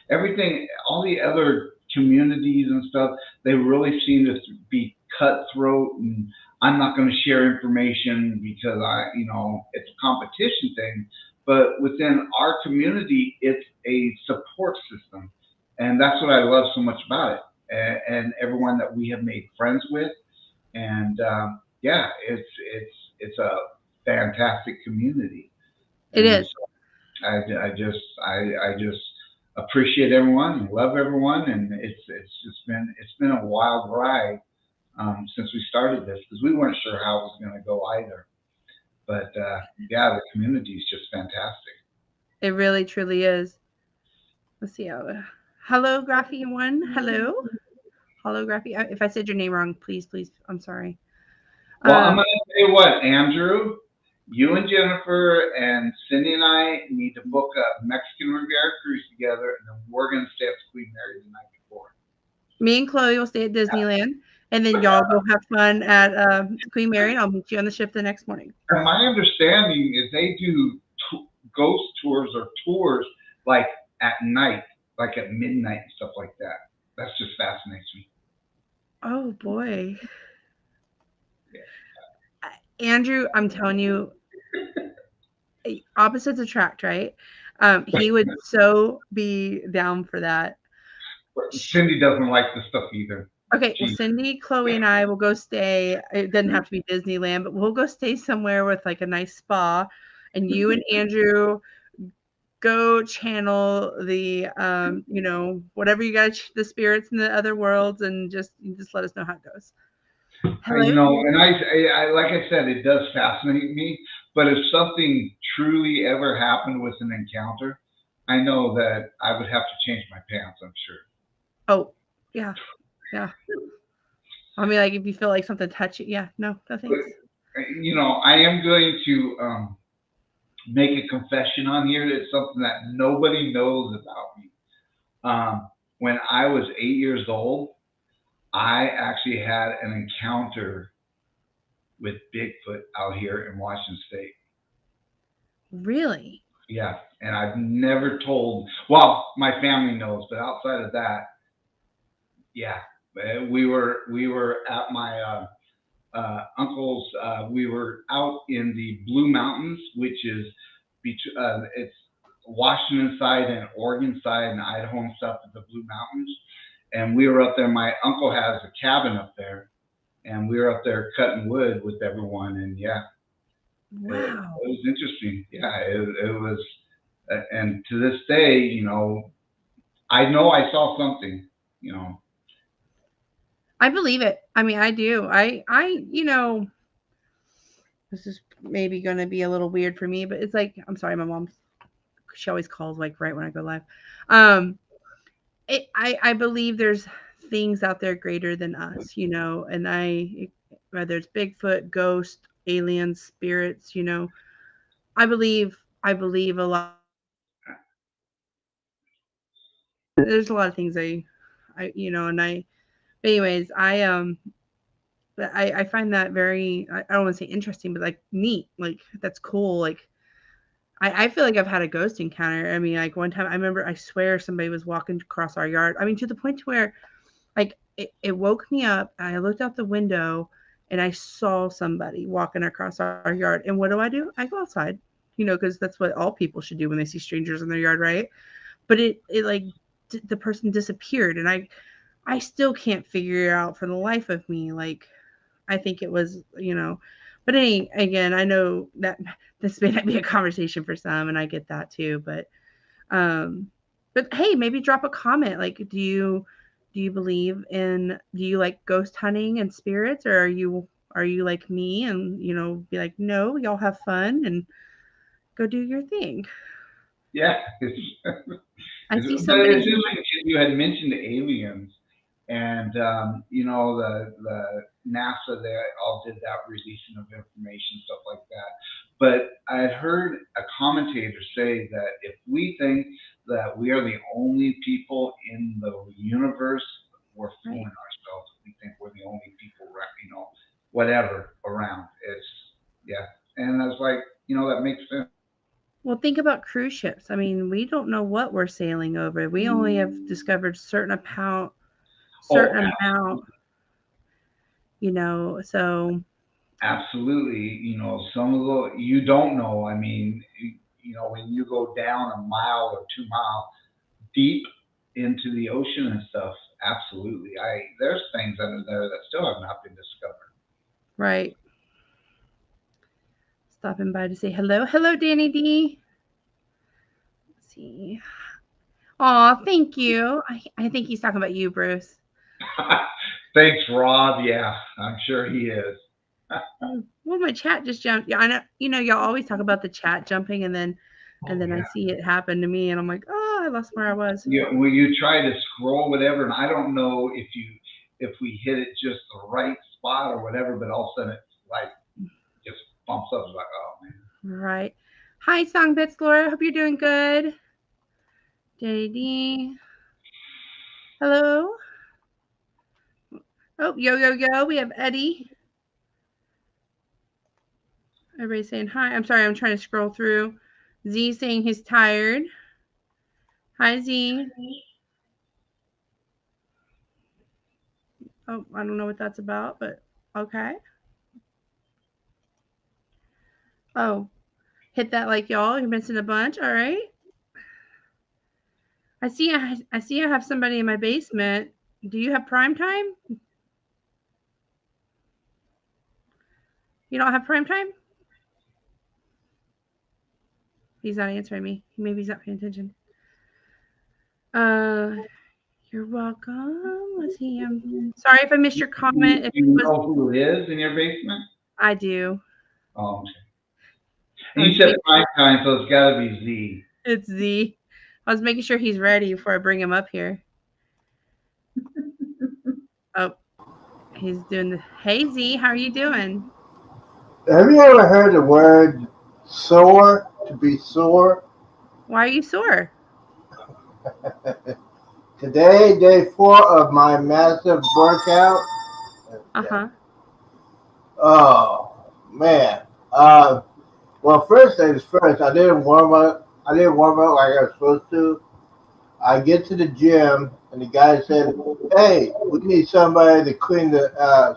everything, all the other communities and stuff, they really seem to be cutthroat, and I'm not going to share information because it's a competition thing. But within our community, it's a support system, and that's what I love so much about it. And everyone that we have made friends with, and yeah, it's a fantastic community. It And is. so I just appreciate everyone and love everyone, and it's been a wild ride since we started this because we weren't sure how it was going to go either. But yeah, the community is just fantastic. It really truly is. Let's see how. Hello, Graphene One. Hello, hello, Graphene. If I said your name wrong, please, please, I'm sorry. Well, I'm Um, going to tell you what, Andrew, you and Jennifer and Cindy and I need to book a Mexican Riviera cruise together, and then we're going to stay at the Queen Mary the night before. Me and Chloe will stay at Disneyland, and then y'all go have fun at Queen Mary, and I'll meet you on the ship the next morning. And my understanding is they do ghost tours or tours like at night, like at midnight and stuff like that. That's just fascinates me. Oh boy, Yeah. Andrew, I'm telling you, opposites attract, right? He would so be down for that. But Cindy doesn't like the stuff either. Okay, well, She, Cindy, Chloe, and I will go stay. It doesn't have to be Disneyland, but we'll go stay somewhere with like a nice spa, and you and Andrew go channel the whatever you got, the spirits in the other worlds, and just let us know how it goes. Hello. and I, like I said, it does fascinate me. But if something truly ever happened with an encounter, I know that I would have to change my pants. I'm sure. Oh, yeah, yeah. I mean, like if you feel like something touch you, yeah, no, no But thanks. I am going to make a confession on here. It's something that nobody knows about me. When I was 8 years old, I actually had an encounter with Bigfoot out here in Washington State. Really? Yeah, and I've never told. Well, my family knows, but outside of that, yeah, we were at my uncle's. We were out in the Blue Mountains, which is it's Washington side and Oregon side and Idaho and stuff at the Blue Mountains. And we were up there. My uncle has a cabin up there, and we were up there cutting wood with everyone. And yeah, Wow. it was interesting. Yeah, it was. And to this day, I know I saw something. You know, I believe it. I mean, I do. This is maybe going to be a little weird for me, but it's like, I'm sorry, my mom, she always calls like right when I go live. Um, I believe there's things out there greater than us, and whether it's Bigfoot, ghost, aliens, spirits, I believe, a lot. There's a lot of things and but anyways, I find that very, I don't want to say interesting, but like neat, like that's cool. Like I feel like I've had a ghost encounter. I mean, like one time I remember, I swear somebody was walking across our yard. I mean, to the point to where like it woke me up. I looked out the window and I saw somebody walking across our yard. And what do? I go outside, because that's what all people should do when they see strangers in their yard, right? But it like the person disappeared, and I still can't figure out for the life of me. Like I think it was, but again, I know that this may not be a conversation for some, and I get that too. Um, but hey, maybe drop a comment. Like, do you like ghost hunting and spirits, or are you like me and be like, no, y'all have fun and go do your thing. yeah. I see But somebody it's here. interesting you had mentioned aliens, and the NASA they all did that releasing of information stuff like that. But I had heard a commentator say that if we think that we are the only people in the universe, we're Right. fooling ourselves. If we think we're the only people, whatever around. It's yeah, and I was like, that makes sense. Well, think about cruise ships. I mean, we don't know what we're sailing over. We only have discovered Oh, certain amount, so absolutely. Some of the you don't know. I mean, when you go down a mile or 2 mile deep into the ocean and stuff, absolutely. There's things under there that still have not been discovered. right. Stopping by to say hello. Hello, Danny D. Let's see. Aw, thank you. I think he's talking about you, Bruce. Thanks, Rob. Yeah, I'm sure he is. Well, my chat just jumped. Yeah, I know. Y'all always talk about the chat jumping, and then Oh, I yeah. see it happen to me, and I'm like, oh, I lost where I was. When you try to scroll whatever, and I don't know if we hit it just the right spot or whatever, but all of a sudden it's like just bumps up. It's like, oh man. Right. Hi, Songbits Laura. Hope you're doing good. JD. Hello. Oh, yo. We have Eddie. Everybody's saying hi. I'm sorry. I'm trying to scroll through. Z saying he's tired. Hi, Z. Oh, I don't know what that's about, but okay. Oh, hit that like y'all. You're missing a bunch. All right. I see I have somebody in my basement. Do you have prime time? You don't have prime time? He's not answering me. Maybe he's not paying attention. You're welcome. Let's see. Sorry if I missed your comment. You know who it is in your basement? I do. Oh, okay. And you said prime time, so it's got to be Z. It's Z. I was making sure he's ready before I bring him up here. Oh, he's doing the. Hey Z, how are you doing? Have you ever heard the word sore? To be sore? Why are you sore? Today, day 4 of my massive workout. Uh-huh. Oh man. Well, first things first. I didn't warm up. like I was supposed to. I get to the gym, and the guy said, "Hey, we need somebody to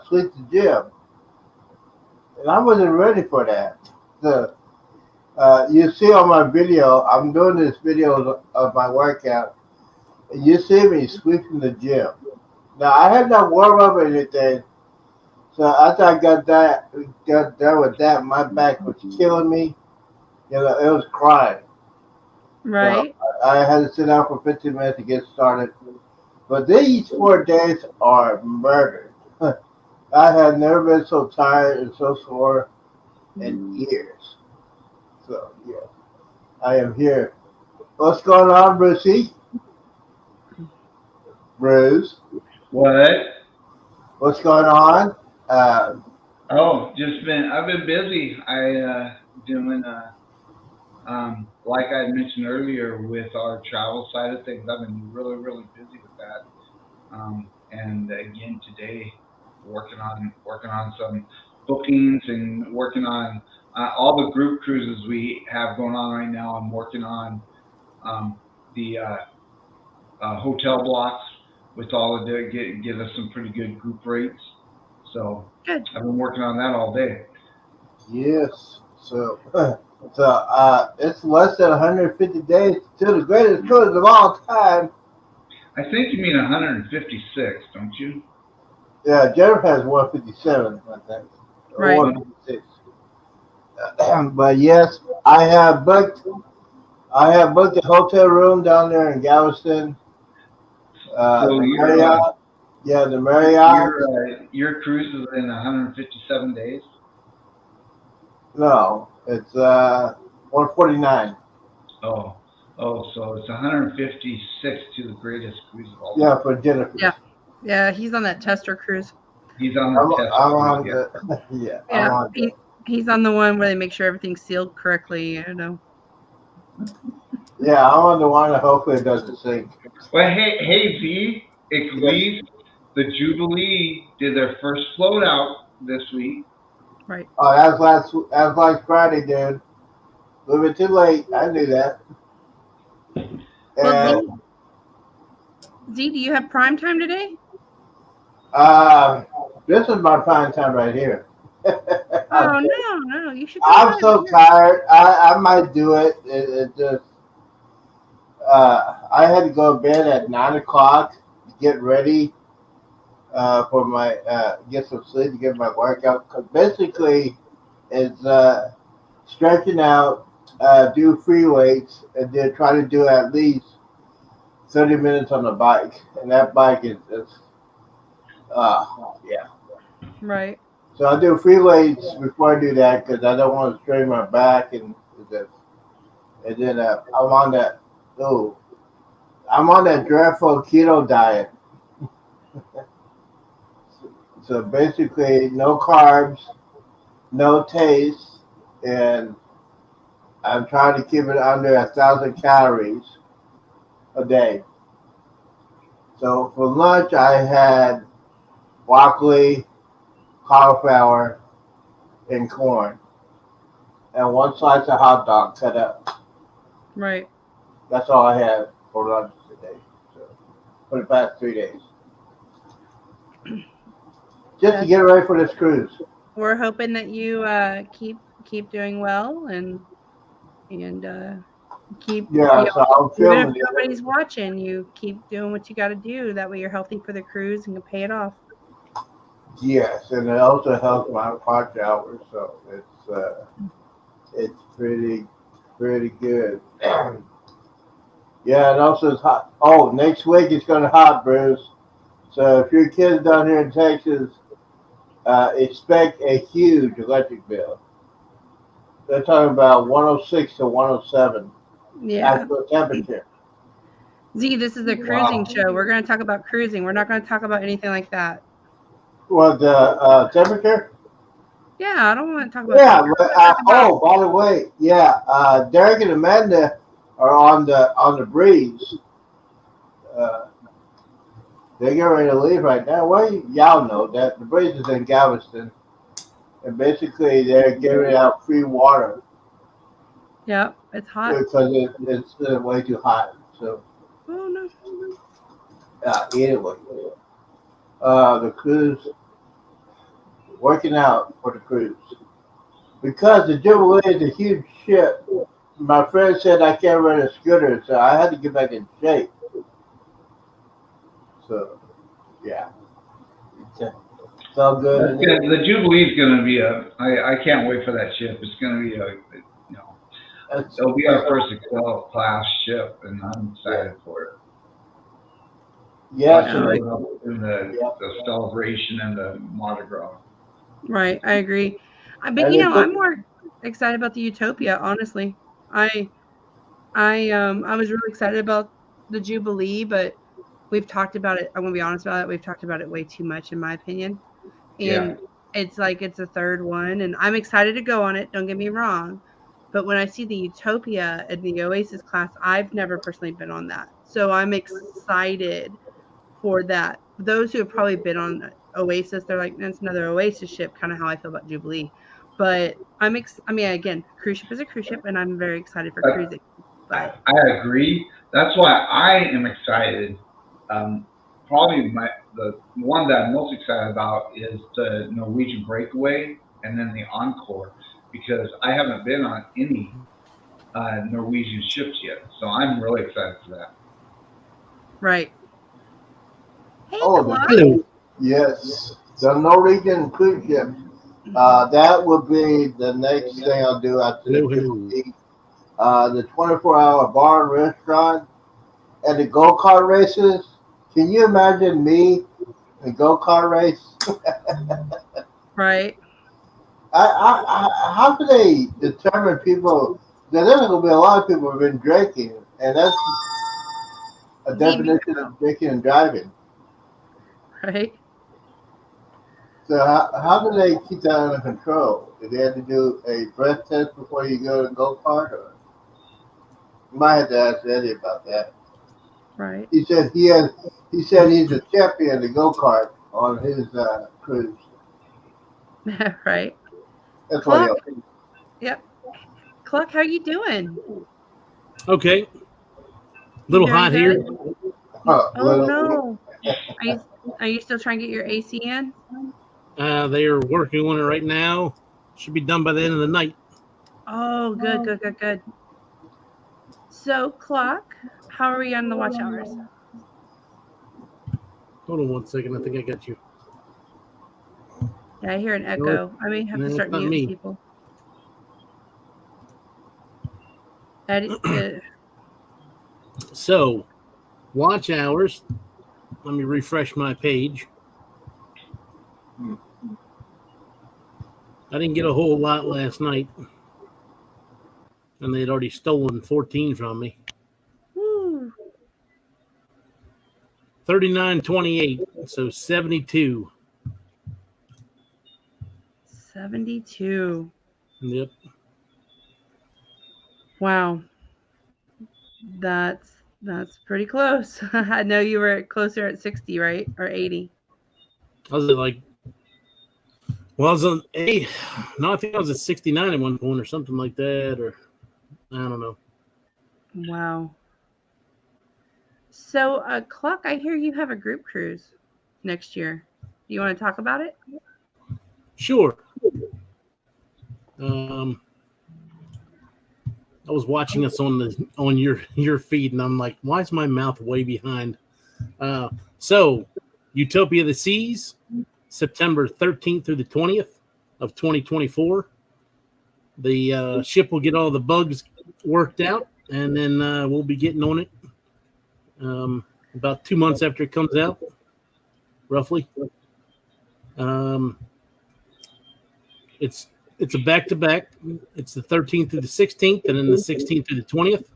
sweep the gym." And I wasn't ready for that. So, you see on my video, I'm doing this video of my workout. And you see me sweeping the gym. Now I had not warm up or anything, so after I got done with that, my back was killing me. It was crying. Right. So I had to sit down for 15 minutes to get started. But these 4 days are murdered. I have never been so tired and so sore in years. So yeah, I am here. What's going on, Brucey? Bruce? What? What's going on? I've been busy. Doing like I mentioned earlier with our travel side of things. I've been really, really busy with that. And again today, working on some bookings and working on all the group cruises we have going on right now. I'm working on the hotel blocks with all of the get us some pretty good group rates. So Good. I've been working on that all day. Yes. So it's less than 150 days to the greatest cruise of all time. I think you mean 156, don't you? Yeah, Jennifer has 157, I think. Right. 156. But yes, I have booked a hotel room down there in Galveston. The Marriott. Yeah, the Marriott. Your cruise is in 157 days? No, it's 149. Oh, so it's 156 to the greatest cruise of all time. Yeah, for Jennifer. Yeah, he's on that tester cruise. He's on the tester cruise. Yeah, he's on the one where they make sure everything's sealed correctly. Yeah, I'm on the one that hopefully it doesn't sink. Well, hey Z, at least the Jubilee did their first float out this week. Right. Oh, that was last Friday, dude. A little bit too late. I knew that. Well, And Z, do you have prime time today? this is my prime time right here. Oh no, you should. I'm so tired. I might do it. It just I had to go to bed at 9 o'clock to get ready for my get some sleep to get my workout. 'Cause basically, it's stretching out, do free weights, and then try to do at least 30 minutes on the bike. And that bike is yeah. Right. So I do free weights before I do that because I don't want to strain my back and then I'm on that. Oh, I'm on that dreadful keto diet. So basically, no carbs, no taste, and I'm trying to keep it under 1,000 calories a day. So for lunch, I had broccoli, cauliflower, and corn, and one slice of hot dog cut up. Right. That's all I had for lunch today. So for the past 3 days, just to get ready for this cruise. We're hoping that you keep doing well and keep. Yeah, so I'm Even feeling if nobody's watching, you keep doing what you got to do. That way, you're healthy for the cruise and can pay it off. Yes, and it also helps my watch hours, so it's pretty good. Yeah, and also it's hot. Oh, next week it's gonna hot, Bruce. So if your kids down here in Texas, expect a huge electric bill. They're talking about 106 to 107 Yeah. actual temperature. Z, this is a cruising show. We're going to talk about cruising. We're not going to talk about anything like that. Well, the temperature? Yeah, I don't want to talk about. Yeah. Oh, by the way, yeah. Derek and Amanda are on the breeze. They're getting ready to leave right now. Well, y'all know that the breeze is in Galveston, and basically they're giving out free water. Yeah, it's hot because it's way too hot. So. Oh no. Anyway, the cruise, working out for the cruise. Because the Jubilee is a huge ship, my friend said I can't run a scooter, so I had to get back in shape. So, yeah. It's all good. The Jubilee is going to be I can't wait for that ship. It's going to be it'll be our first Excel class ship, and I'm excited for it. Yes, in the celebration and the Mardi Gras. Right, I agree. But I'm more excited about the Utopia. Honestly, I was really excited about the Jubilee, but we've talked about it. I'm gonna be honest about it. We've talked about it way too much, in my opinion. And it's like it's the third one, and I'm excited to go on it. Don't get me wrong. But when I see the Utopia and the Oasis class, I've never personally been on that. So I'm excited for that. Those who have probably been on Oasis, they're like, that's another Oasis ship, kind of how I feel about Jubilee. But again, cruise ship is a cruise ship, and I'm very excited for cruising. But I agree. That's why I am excited. Probably the one that I'm most excited about is the Norwegian Breakaway and then the Encore, because I haven't been on any Norwegian ships yet. So I'm really excited for that. Right. Hey, hello. Yes, the Norwegian cruise ship. That would be the next thing I'll do after the Jubilee. The 24-hour bar and restaurant and the go-kart races. Can you imagine me in a go-kart race? Right. How can they determine people? There's going to be a lot of people who have been drinking, and that's a definition of drinking and driving. Right. So how do they keep that under control? Do they have to do a breath test before you go to go-kart? Or you might have to ask Eddie about that. Right. He said he's a champion to go-kart on his cruise. Right. That's why. Yep. Cluck, how you doing? Okay. A You little doing hot good? here. Oh Well, no. Are you still trying to get your AC in? They are working on it right now. Should be done by the end of the night. Oh, good. So, Clock, how are we on the watch hours? Hold on one second. I think I got you. Yeah, I hear an echo. I may have No, to it's start not muting me. people. Eddie, So, watch hours. Let me refresh my page. I didn't get a whole lot last night. And they had already stolen 14 from me. woo, 39.28. So 72. 72. Yep. Wow. That's pretty close. I know you were closer at 60, right? Or 80. I was at like, well, I was on a, no, I think I was at 69 at one point or something like that, or I don't know. Wow. So, Clock, I hear you have a group cruise next year. Do you want to talk about it? Sure. I was watching us on your feed, and I'm like, why is my mouth way behind? So, Utopia of the Seas, September 13th through the 20th of 2024. The ship will get all the bugs worked out, and then we'll be getting on it about 2 months after it comes out, roughly. It's a back-to-back. It's the 13th through the 16th, and then the 16th through the 20th.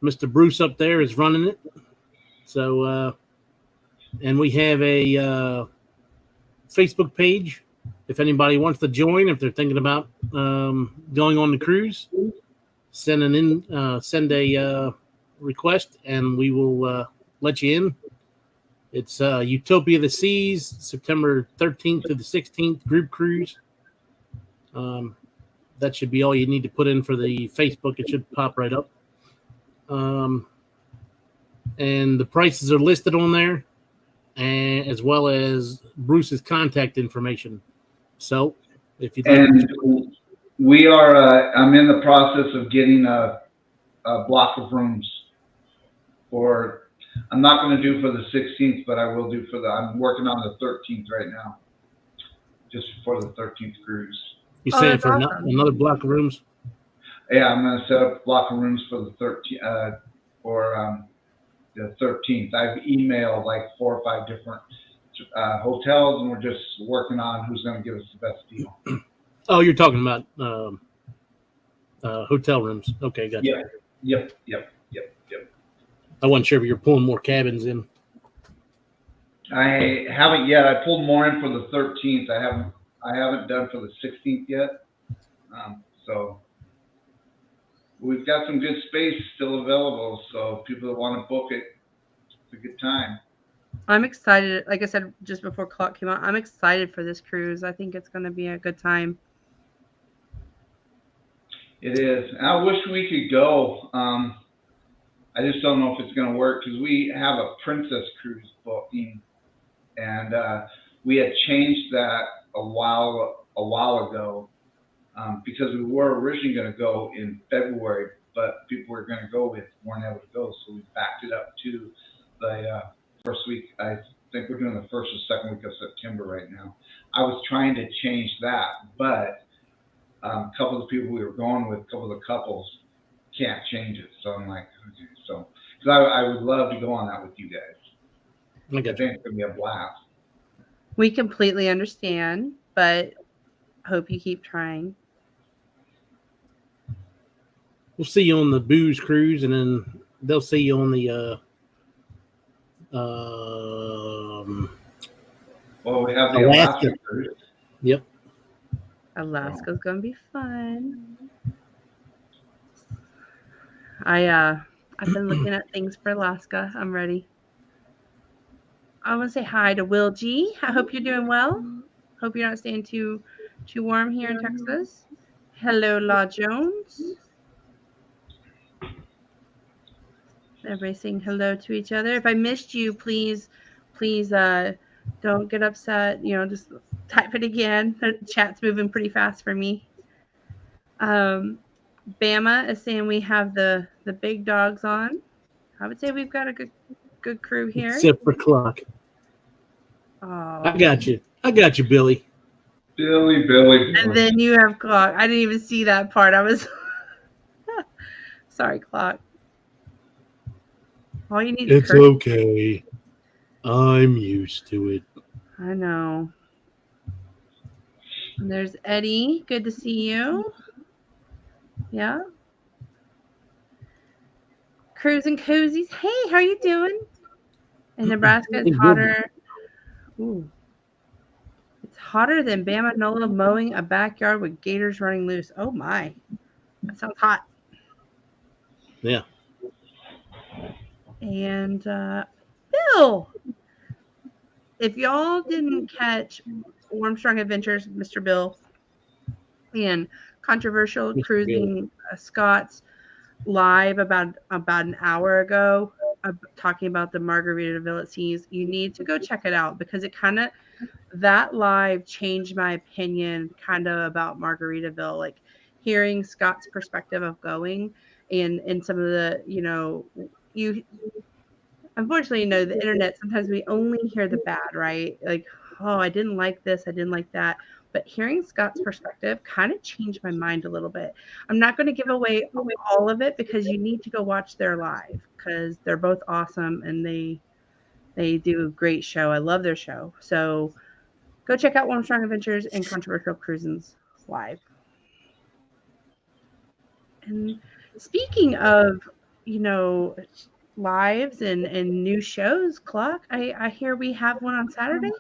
Mr. Bruce up there is running it. So, and we have a Facebook page. If anybody wants to join, if they're thinking about going on the cruise, send a request, and we will let you in. It's Utopia of the Seas, September 13th to the 16th, group cruise. That should be all you need to put in for the Facebook. It should pop right up. And the prices are listed on there, and as well as Bruce's contact information. So if you'd like And we are, I'm in the process of getting a block of rooms for, I'm not going to do for the 16th, but I will do for I'm working on the 13th right now, just for the 13th cruise. you Oh, saying that's for awesome. another block of rooms? Yeah, I'm going to set up a block of rooms for the 13th, for the 13th. I've emailed like 4 or 5 different hotels, and we're just working on who's going to give us the best deal. Oh, you're talking about hotel rooms. Okay, gotcha. Yep. I wasn't sure if you're pulling more cabins in. I haven't yet. I pulled more in for the 13th. I haven't done for the 16th yet. So we've got some good space still available. So people that want to book it, it's a good time. I'm excited. Like I said just before Clock came out, I'm excited for this cruise. I think it's going to be a good time. It is. I wish we could go. I just don't know if it's going to work because we have a Princess Cruise booking, and we had changed that a while ago because we were originally going to go in February, but people weren't able to go, so we backed it up to the first week. I think we're doing the first or second week of September right now. I was trying to change that, but a couple of the people we were going with, a couple of the couples, can't change it. So I'm like, okay. So, because I would love to go on that with you guys. I think it's going to be a blast. We completely understand, but hope you keep trying. We'll see you on the booze cruise, and then they'll see you on the well, we have the Alaska cruise. Yep. Alaska's going to be fun. I've been looking at things for Alaska. I'm ready. I want to say hi to Will G. I hope you're doing well. Hope you're not staying too warm here in Texas. Hello, Law Jones. Everybody saying hello to each other. If I missed you, please don't get upset. Just type it again. The chat's moving pretty fast for me. Bama is saying we have the big dogs on. I would say we've got a good crew here. Except for Clock. Oh. I got you, Billy. Billy. And then you have Clock. I didn't even see that part. I was sorry, Clock. All you need. It's okay. I'm used to it. I know. And there's Eddie. Good to see you. Yeah. Crews and Cozies. Hey, how are you doing? In Nebraska, it's hotter. Ooh. It's hotter than Bama Nola mowing a backyard with gators running loose. Oh my. That sounds hot. Yeah. And Bill, if y'all didn't catch Armstrong Adventures, Mr. Bill, and Controversial Cruising Scott's live about an hour ago, talking about the Margaritaville at Seas, you need to go check it out, because that live changed my opinion kind of about Margaritaville, like hearing Scott's perspective of going and some of the, you unfortunately, the internet, sometimes we only hear the bad, right? Like, oh, I didn't like this, I didn't like that. But hearing Scott's perspective kind of changed my mind a little bit. I'm not going to give away all of it, because you need to go watch their live, because they're both awesome and they do a great show. I love their show. So go check out Armstrong Adventures and Controversial Cruisins live. And speaking of, lives and new shows, Clock, I hear we have one on Saturday.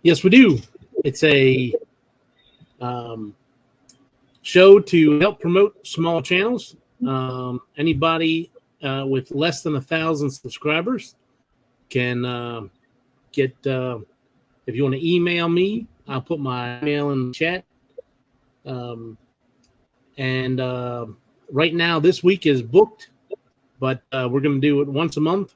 Yes, we do. It's a show to help promote small channels. Anybody with less than 1,000 subscribers can get. If you want to email me, I'll put my email in the chat. Right now, this week is booked, but we're going to do it once a month.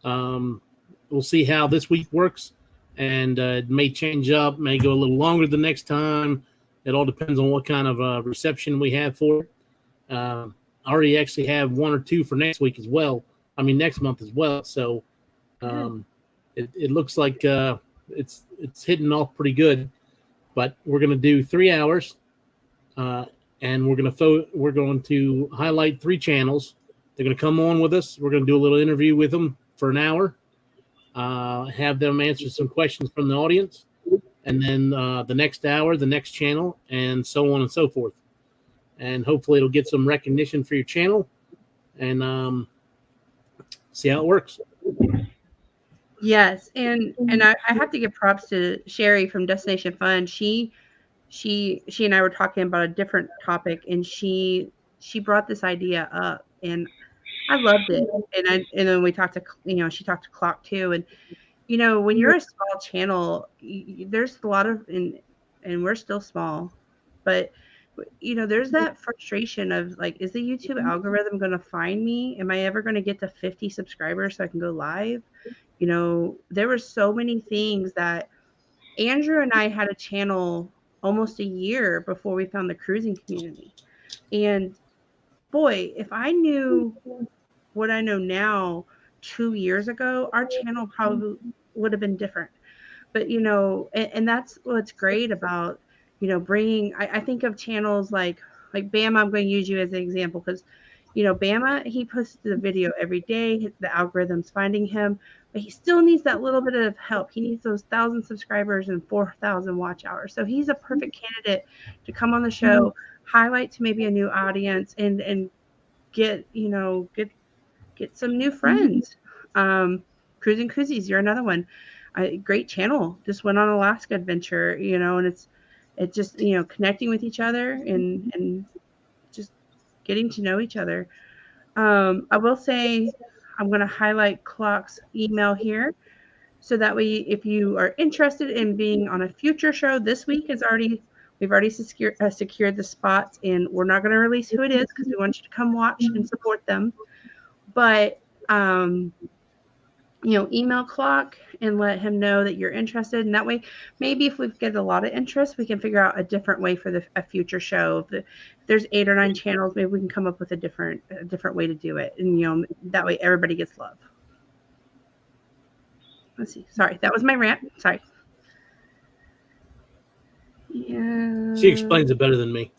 We'll see how this week works, and it may change up, may go a little longer the next time. It all depends on what kind of reception we have for it. I already actually have one or two for next week as well. I mean, next month as well. So it looks like it's hitting off pretty good. But we're going to do 3 hours. And we're going to highlight 3 channels. They're going to come on with us. We're going to do a little interview with them for an hour, have them answer some questions from the audience, and then the next hour, the next channel, and so on and so forth. And hopefully it'll get some recognition for your channel, and see how it works. Yes, and I have to give props to Sherry from Destination Fun. She and I were talking about a different topic, and she brought this idea up, and I loved it. And then we talked to, she talked to Clock too. And, when you're a small channel, there's a lot of, and we're still small, but, there's that frustration of like, is the YouTube algorithm going to find me? Am I ever going to get to 50 subscribers so I can go live? There were so many things that Andrew and I had a channel almost a year before we found the cruising community. And boy, if I knew what I know now 2 years ago, our channel probably would have been different. But, and that's what's great about, bringing, I think of channels like Bama. I'm going to use you as an example because, Bama, he posts the video every day. The algorithm's finding him, but he still needs that little bit of help. He needs those 1,000 subscribers and 4,000 watch hours. So he's a perfect candidate to come on the show, highlight to maybe a new audience, and get some new friends. Cruising Koozies, you're another one. Great channel. Just went on Alaska adventure, and it's just, connecting with each other and just getting to know each other. I will say I'm going to highlight Clock's email here, so that way if you are interested in being on a future show, this week is already We've already secured the spots, and we're not going to release who it is because we want you to come watch and support them. But email Clock and let him know that you're interested. And that way, maybe if we get a lot of interest, we can figure out a different way for a future show. If there's 8 or 9 channels, maybe we can come up with a different way to do it. And, that way everybody gets love. Let's see. Sorry, that was my rant. Sorry. Yeah. She explains it better than me.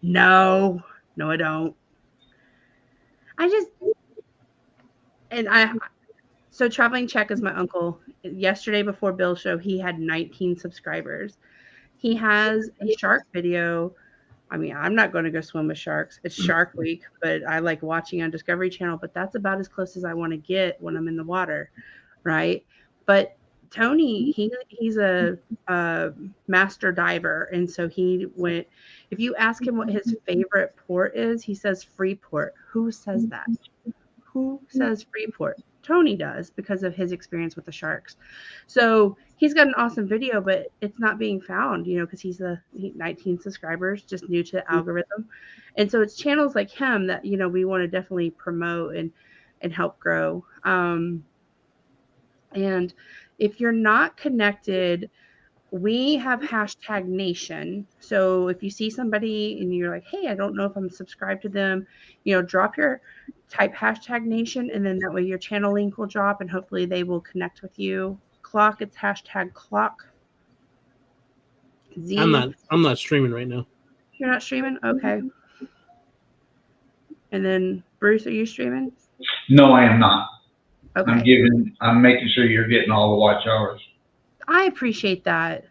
No, I don't. So Traveling Czech is my uncle. Yesterday before Bill's show, he had 19 subscribers. He has a shark video. I mean, I'm not going to go swim with sharks. It's Shark Week, but I like watching on Discovery Channel, but that's about as close as I want to get when I'm in the water, right? But Tony, he's a master diver, and so he went. If you ask him what his favorite port is, he says Freeport. Who says that? Who says Freeport? Tony does, because of his experience with the sharks. So he's got an awesome video, but it's not being found, because he's 19 subscribers, just new to the algorithm. And so it's channels like him that, we want to definitely promote and help grow. And if you're not connected, we have #Nation. So if you see somebody and you're like, hey, I don't know if I'm subscribed to them, type #Nation, and then that way your channel link will drop and hopefully they will connect with you. Clock, it's #Clock. Z. I'm not streaming right now. You're not streaming? Okay. And then Bruce, are you streaming? No, I am not. Okay. I'm making sure you're getting all the watch hours. I appreciate that.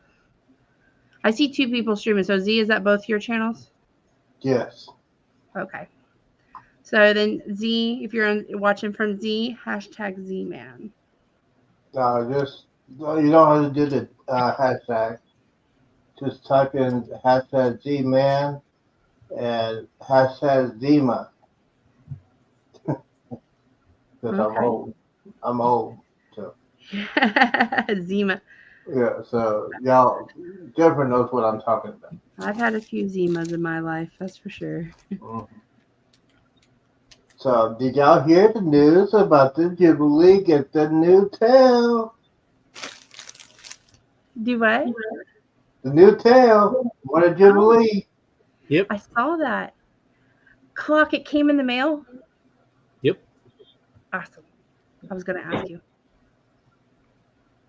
I see 2 people streaming. So Z, is that both your channels? Yes. Okay. So then Z, if you're watching from Z, #ZMan. You don't have to do the hashtag. Just type in #ZMan and #Zima. Because Okay. I'm old. So. Zima. Yeah, so y'all, Jennifer knows what I'm talking about. I've had a few Zimas in my life, that's for sure. Mm-hmm. So, did y'all hear the news about the Jubilee at the new tail? Do what? The new tail. What a Jubilee. Yep. I saw that. Clock, it came in the mail? Yep. Awesome. I was going to ask you.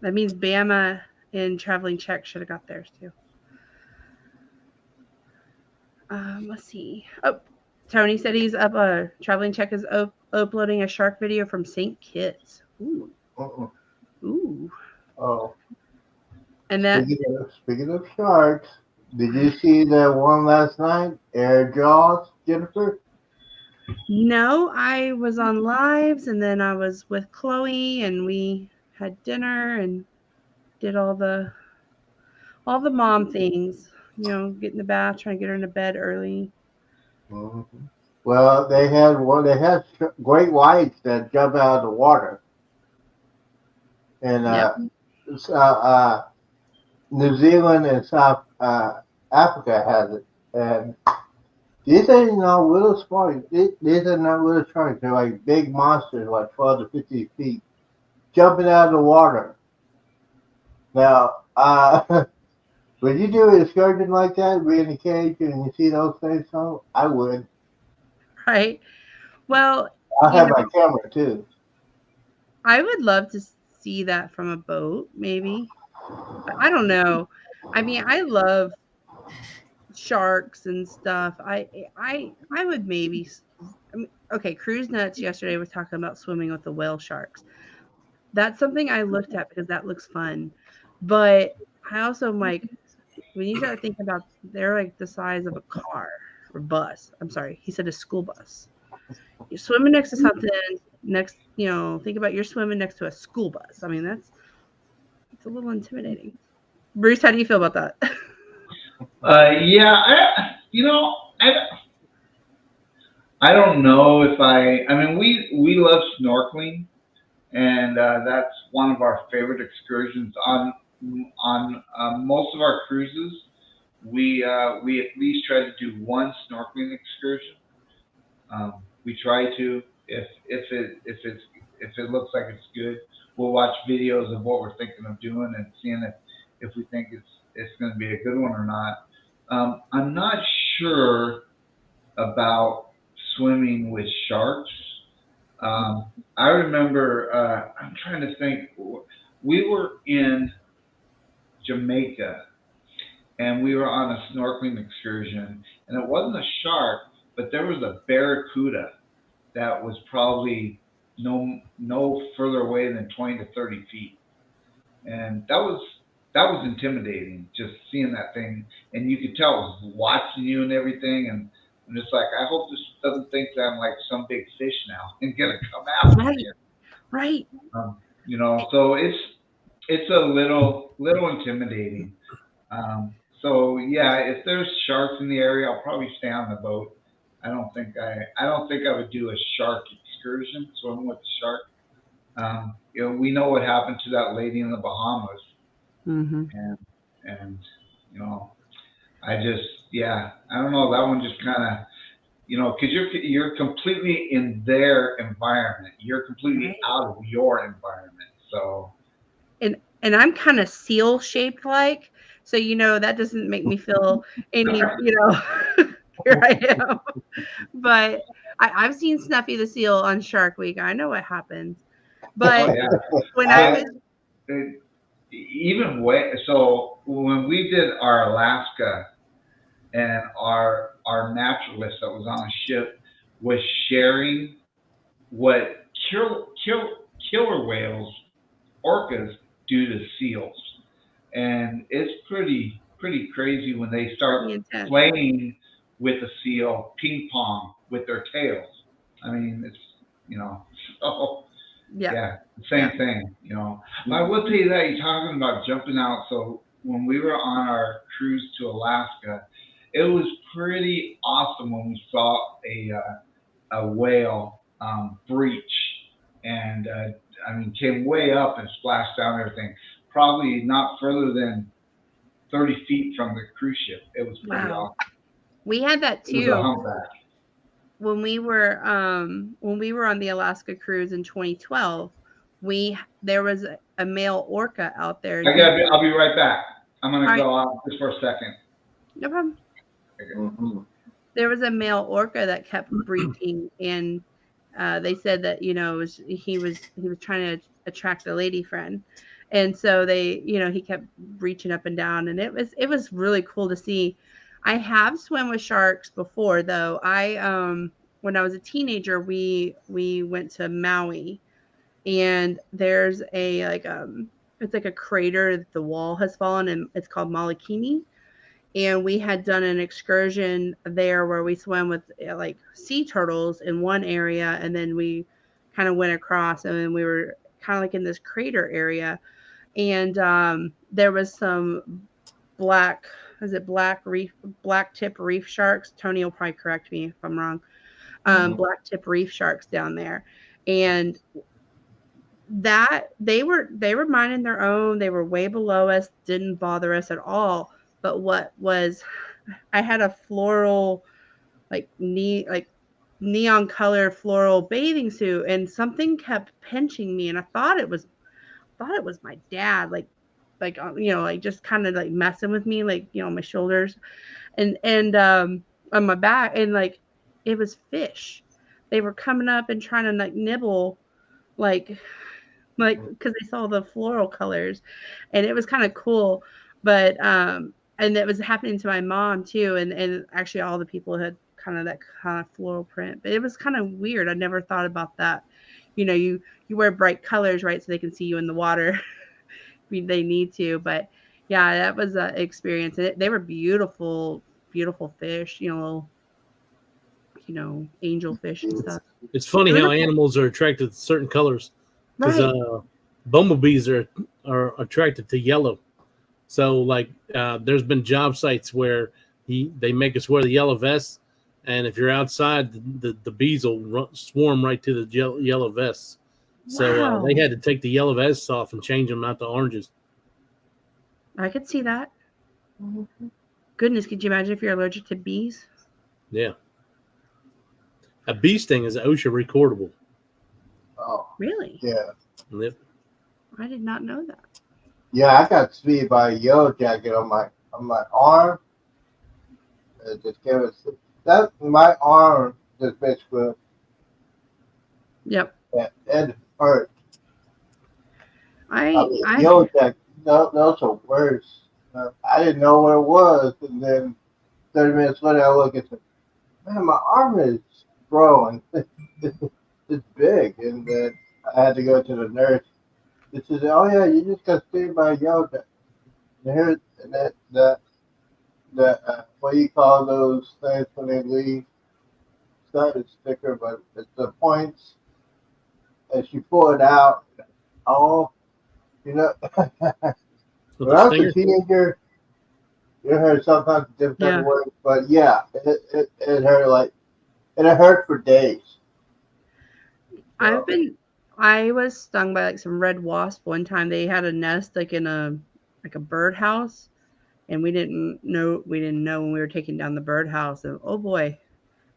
That means Bama and Traveling Czech should have got theirs too. Let's see. Oh, Tony said he's up. Traveling Czech is uploading a shark video from St. Kitts. Ooh. Ooh. Oh. And that. Speaking of sharks, did you see that one last night? Air Jaws, Jennifer? No, I was on lives, and then I was with Chloe, and we had dinner and did all the mom things, get in the bath, trying to get her into bed early. Mm-hmm. Well, they had great whites that jump out of the water, and New Zealand and South Africa has it, and these are not little sharks. These are not little sharks. They're like big monsters, like 12 to 50 feet, jumping out of the water. Now, would you do an excursion like that, be in a cage and you see those things? So I would. Right. Well, I have my camera too. I would love to see that from a boat, maybe. But I don't know. I mean, I love sharks and stuff. I would maybe. Okay, Cruise Nuts yesterday was talking about swimming with the whale sharks. That's something I looked at because that looks fun. But I also am like, when you start thinking about, they're like the size of a car or bus. I'm sorry, he said a school bus. You're swimming next to something. Think about you're swimming next to a school bus. I mean, it's a little intimidating. Bruce, how do you feel about that? I don't know if I mean, we love snorkeling, and that's one of our favorite excursions on most of our cruises. we at least try to do one snorkeling excursion. We try to, if it looks like it's good, we'll watch videos of what we're thinking of doing and seeing if we think it's going to be a good one or not. I'm not sure about swimming with sharks. I remember, I'm trying to think, we were in Jamaica and we were on a snorkeling excursion, and it wasn't a shark, but there was a barracuda that was probably no further away than 20 to 30 feet. And that was intimidating, just seeing that thing. And you could tell it was watching you and everything. And I'm just like, I hope this doesn't think that I'm like some big fish now and gonna come after me. Right. So it's a little intimidating. So yeah, if there's sharks in the area, I'll probably stay on the boat. I don't think I would do a shark excursion, swim with the shark. We know what happened to that lady in the Bahamas, Mm-hmm. and I don't know, that one just kind of, because you're completely in their environment, you're completely out of your environment, so. And I'm kind of seal shaped like, so that doesn't make me feel any, here I am. But I've seen Snuffy the Seal on Shark Week. I know what happens. But when so when we did our Alaska, and our naturalist that was on the ship was sharing what killer whales, orcas, do to seals, and it's pretty crazy when they start playing with a seal, ping pong with their tails. I mean, it's so same thing. I will tell you that, you're talking about jumping out. So when we were on our cruise to Alaska, it was pretty awesome when we saw a whale breach, and came way up and splashed down everything. Probably not further than 30 feet from the cruise ship. It was pretty awesome. We had that too. It was a humpback. When we were on the Alaska cruise in 2012, there was a male orca out there. I'll be right back. I'm gonna go out just for a second. No problem. Mm-hmm. There was a male orca that kept breaching, and they said that he was trying to attract a lady friend, and so he kept breaching up and down, and it was really cool to see. I have swum with sharks before, though. When I was a teenager, we went to Maui, and there's it's like a crater that the wall has fallen, and it's called Molokini. And we had done an excursion there where we swam with like sea turtles in one area, and then we kind of went across, and then we were kind of like in this crater area, and there was some black tip reef sharks. Tony will probably correct me if I'm wrong. Black tip reef sharks down there, and that they were minding their own. They were way below us, didn't bother us at all. But I had a floral, neon color floral bathing suit, and something kept pinching me, and I thought it was my dad, just kind of like messing with me, my shoulders, and on my back, and it was fish. They were coming up and trying to nibble, because they saw the floral colors, and it was kind of cool, but and it was happening to my mom too, and actually all the people had that kind of floral print, but it was kind of weird. I never thought about that. You wear bright colors, right, so they can see you in the water. They need to, but yeah, that was an experience. They were beautiful fish, angel fish and stuff. It's funny how animals are attracted to certain colors, because bumblebees are attracted to yellow. So there's been job sites where they make us wear the yellow vests, and if you're outside, the bees will swarm right to the yellow vests. So they had to take the yellow vests off and change them out to oranges. I could see that. Goodness, could you imagine if you're allergic to bees? Yeah. A bee sting is OSHA recordable. Oh, Really? yeah. Yep. I did not know that. Yeah, I got stung by a yellow jacket on my arm. It just gave us that my arm just basically Yep. it hurt. I mean, I yellow jacket. No, those are worse. I didn't know what it was, and then 30 minutes later, I look and say, "Man, my arm is growing. It's big." And then I had to go to the nurse. She said, "Oh yeah, you just got stung by a yellow jacket." And here, and what do you call those things when they leave? It's not a sticker, but it's the points. And she pulled it out. Oh, you know, With when the I was stinger? a teenager, you heard sometimes different kind Yeah. of words, but yeah, it hurt and it hurt for days. I was stung by like some red wasp one time. They had a nest like in a birdhouse, and we didn't know when we were taking down the birdhouse. And oh boy,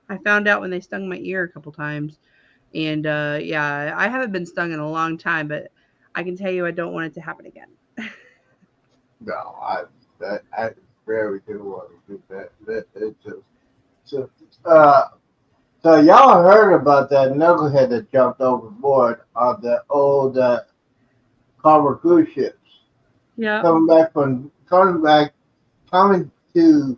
I found out when they stung my ear a couple times. And yeah, I haven't been stung in a long time, but I can tell you I don't want it to happen again. No, I rarely do want to do that. It's just so. So y'all heard about that knucklehead that jumped overboard on the old Carver cruise ships, Yeah. coming to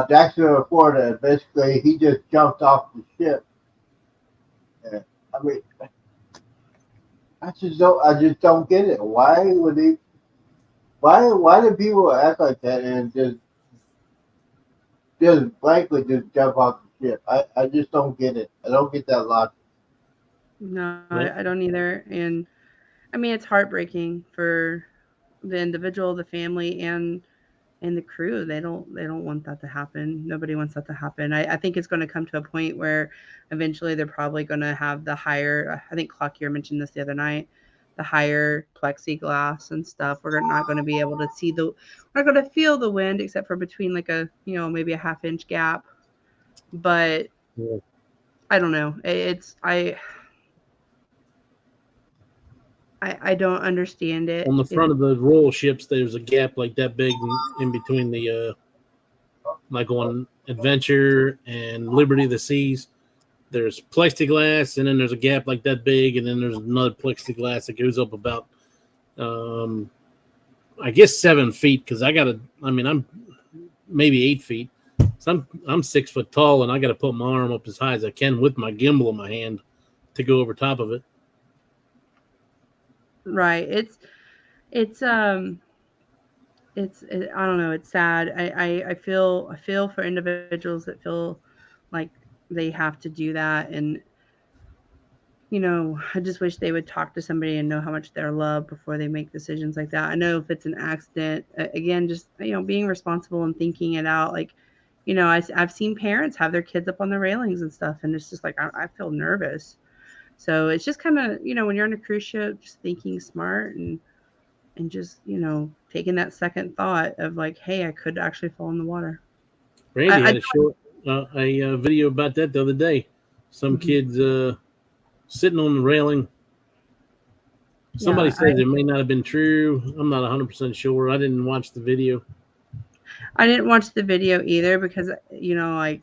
Jacksonville, Florida. And basically, he just jumped off the ship. And, I mean, I just don't get it. Why would he? Why do people act like that and just blankly just jump off the ship? I just don't get it. I don't get that logic. No, Nope. I don't either. And I mean, it's heartbreaking for the individual, the family, and the crew. They don't want that to happen. Nobody wants that to happen. I think it's going to come to a point where eventually they're probably going to have the higher. I think Clockier mentioned this the other night. The higher plexiglass and stuff. We're not going to be able to see we're not going to feel the wind except for between like maybe a half-inch gap. But Yeah. I don't know. I don't understand it. On the front of the royal ships, there's a gap like that big in between the like on Adventure and Liberty of the Seas. There's plexiglass, and then there's a gap like that big, and then there's another plexiglass that goes up about, I guess 7 feet. Because I'm maybe 8 feet. So I'm 6 foot tall, and I got to put my arm up as high as I can with my gimbal in my hand to go over top of it. Right. I don't know. It's sad. I feel for individuals that feel like they have to do that. And, I just wish they would talk to somebody and know how much they're loved before they make decisions like that. I know if it's an accident, again, just, being responsible and thinking it out. Like, I've seen parents have their kids up on the railings and stuff. And it's just like, I feel nervous. So it's just kind of, when you're on a cruise ship, just thinking smart and just, taking that second thought of like, hey, I could actually fall in the water. Randy had a video about that the other day. Some kids sitting on the railing. Somebody says it may not have been true. I'm not 100% sure. I didn't watch the video. I didn't watch the video either because, like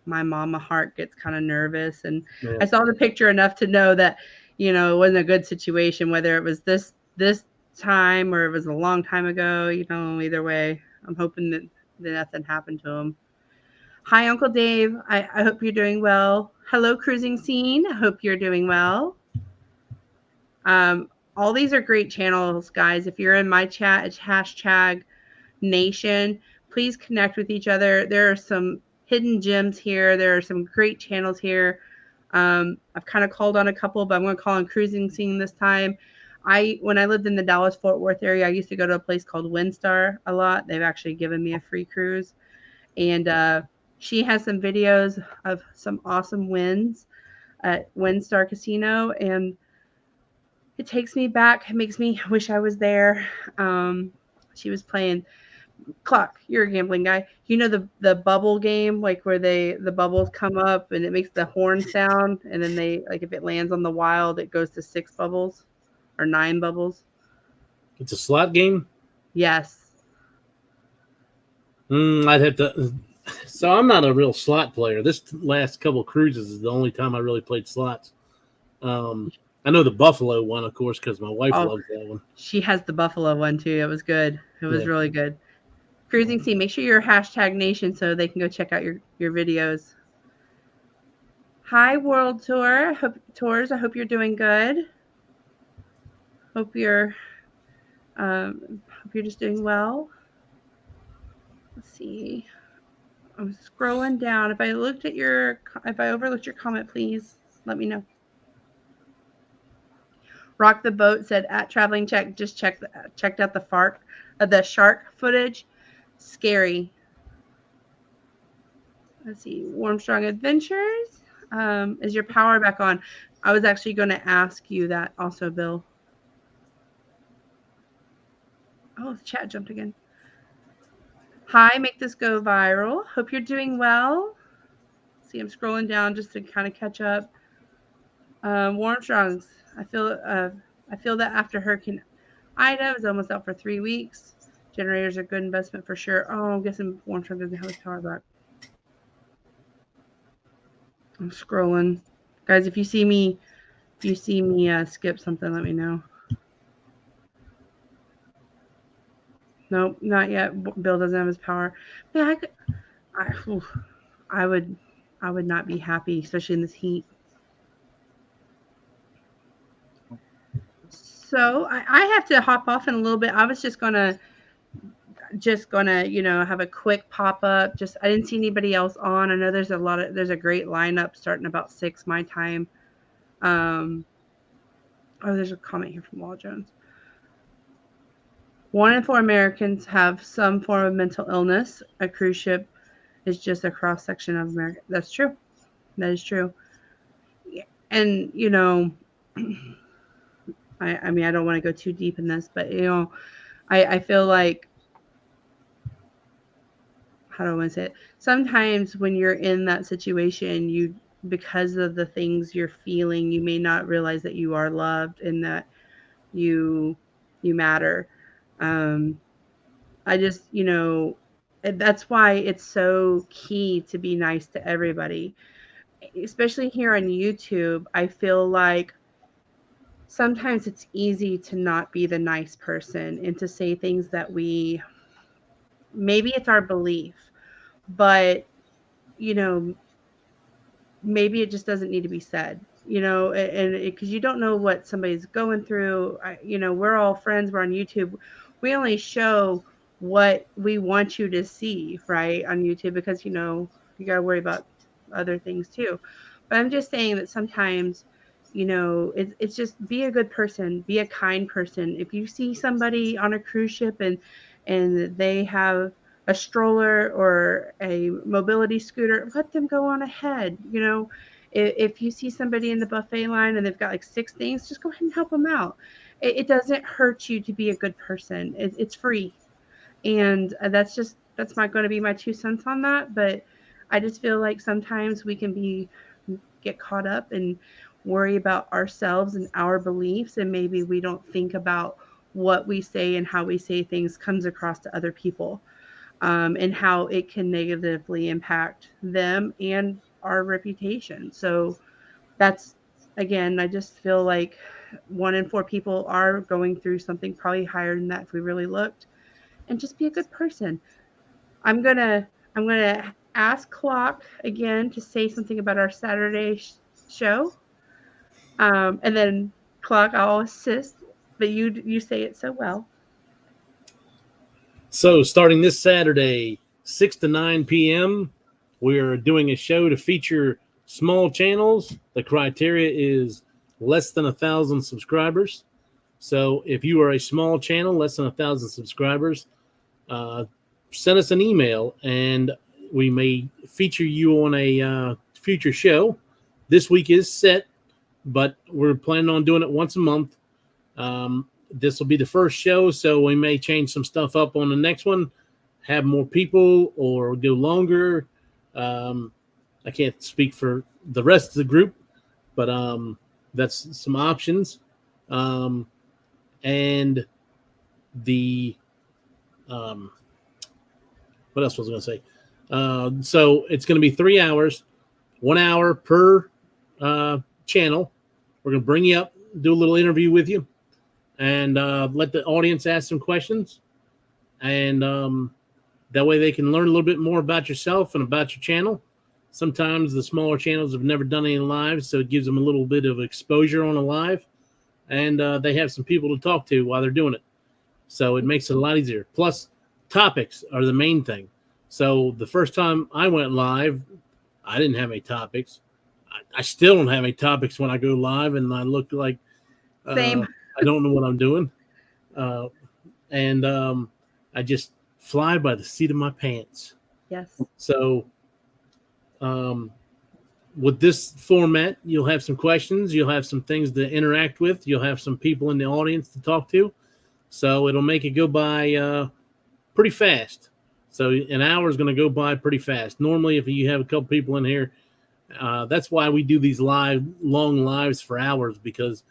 my mama heart gets kind of nervous. And Yeah. I saw the picture enough to know that, it wasn't a good situation, whether it was this time or it was a long time ago, either way, I'm hoping that nothing happened to him. Hi, Uncle Dave. I hope you're doing well. Hello, Cruising Scene. I hope you're doing well. All these are great channels, guys. If you're in my chat, it's #Nation. Please connect with each other. There are some hidden gems here. There are some great channels here. I've kind of called on a couple, but I'm going to call on Cruising Scene this time. When I lived in the Dallas-Fort Worth area, I used to go to a place called Windstar a lot. They've actually given me a free cruise. And she has some videos of some awesome wins at Windstar Casino. And it takes me back. It makes me wish I was there. She was playing Clock, you're a gambling guy. You know the bubble game, like where the bubbles come up and it makes the horn sound, and then they like if it lands on the wild, it goes to 6 bubbles or 9 bubbles. It's a slot game. Yes. I'd have to. So I'm not a real slot player. This last couple cruises is the only time I really played slots. I know the Buffalo one, of course, because my wife loves that one. She has the Buffalo one too. It was good. It was really good. Cruising Scene, make sure you're #nation so they can go check out your videos. Hi, World Tour. I hope you're doing good. Hope you're just doing well. Let's see. I'm scrolling down. If I overlooked your comment, please let me know. Rock the Boat said at Traveling Check, just checked out the shark footage. Scary. Let's see. Warm Strong Adventures. Is your power back on? I was actually going to ask you that also, Bill. Oh, the chat jumped again. Hi, make this go viral. Hope you're doing well. See, I'm scrolling down just to kind of catch up. Warm Strongs. I feel that after Hurricane Ida was almost out for 3 weeks. Generators are a good investment for sure. Oh, I'm guessing Warm Strong doesn't have his power back. I'm scrolling. Guys, if you see me skip something, let me know. Nope, not yet. Bill doesn't have his power. Yeah, I would not be happy, especially in this heat. So I have to hop off in a little bit. I was just gonna have a quick pop up. I didn't see anybody else on. I know there's a great lineup starting about 6 my time. There's a comment here from Wall Jones. 1 in 4 Americans have some form of mental illness. A cruise ship is just a cross section of America. That's true. That is true. And I mean, I don't want to go too deep in this, but I feel like, how do I want to say it? Sometimes when you're in that situation, because of the things you're feeling, you may not realize that you are loved and that you matter. I just, that's why it's so key to be nice to everybody, especially here on YouTube. I feel like sometimes it's easy to not be the nice person and to say things that maybe it's our belief, but, maybe it just doesn't need to be said, and because you don't know what somebody's going through. We're all friends. We're on YouTube. We only show what we want you to see, right, on YouTube, because, you got to worry about other things too. But I'm just saying that sometimes, it's just be a good person, be a kind person. If you see somebody on a cruise ship and they have a stroller or a mobility scooter, let them go on ahead. If you see somebody in the buffet line and they've got like 6 things, just go ahead and help them out. It doesn't hurt you to be a good person. It's free. And that's going to be my 2 cents on that. But I just feel like sometimes we can get caught up and worry about ourselves and our beliefs, and maybe we don't think about what we say and how we say things comes across to other people, and how it can negatively impact them and our reputation. So that's, again, I just feel like 1 in 4 people are going through something, probably higher than that if we really looked. And just be a good person. I'm gonna ask Clock again to say something about our Saturday show, and then Clock, I'll assist, but you say it so well. So starting this Saturday, 6 to 9 p.m., we're doing a show to feature small channels. The criteria is less than 1,000 subscribers. So if you are a small channel, less than 1,000 subscribers, send us an email and we may feature you on a future show. This week is set, but we're planning on doing it once a month. This will be the first show, so we may change some stuff up on the next one. have more people or go longer. I can't speak for the rest of the group, but that's some options. And the what else was I going to say? So it's going to be 3 hours, 1 hour per channel. We're going to bring you up, do a little interview with you, and let the audience ask some questions. And that way they can learn a little bit more about yourself and about your channel. Sometimes the smaller channels have never done any lives, so it gives them a little bit of exposure on a live. And they have some people to talk to while they're doing it. So it makes it a lot easier. Plus, topics are the main thing. So the first time I went live, I didn't have any topics. I still don't have any topics when I go live, and I look like Same. I don't know what I'm doing. And I just fly by the seat of my pants. Yes. So with this format, you'll have some questions. You'll have some things to interact with. You'll have some people in the audience to talk to. So it'll make it go by pretty fast. So an hour is going to go by pretty fast. Normally, if you have a couple people in here, that's why we do these long lives for hours, because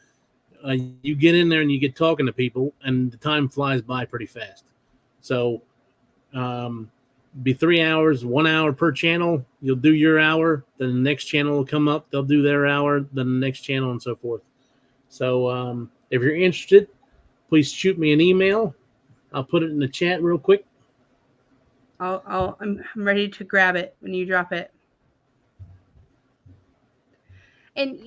you get in there and you get talking to people and the time flies by pretty fast. So be 3 hours, 1 hour per channel. You'll do your hour, then the next channel will come up. They'll do their hour, then the next channel, and so forth. So if you're interested, please shoot me an email. I'll put it in the chat real quick. I'm ready to grab it when you drop it. And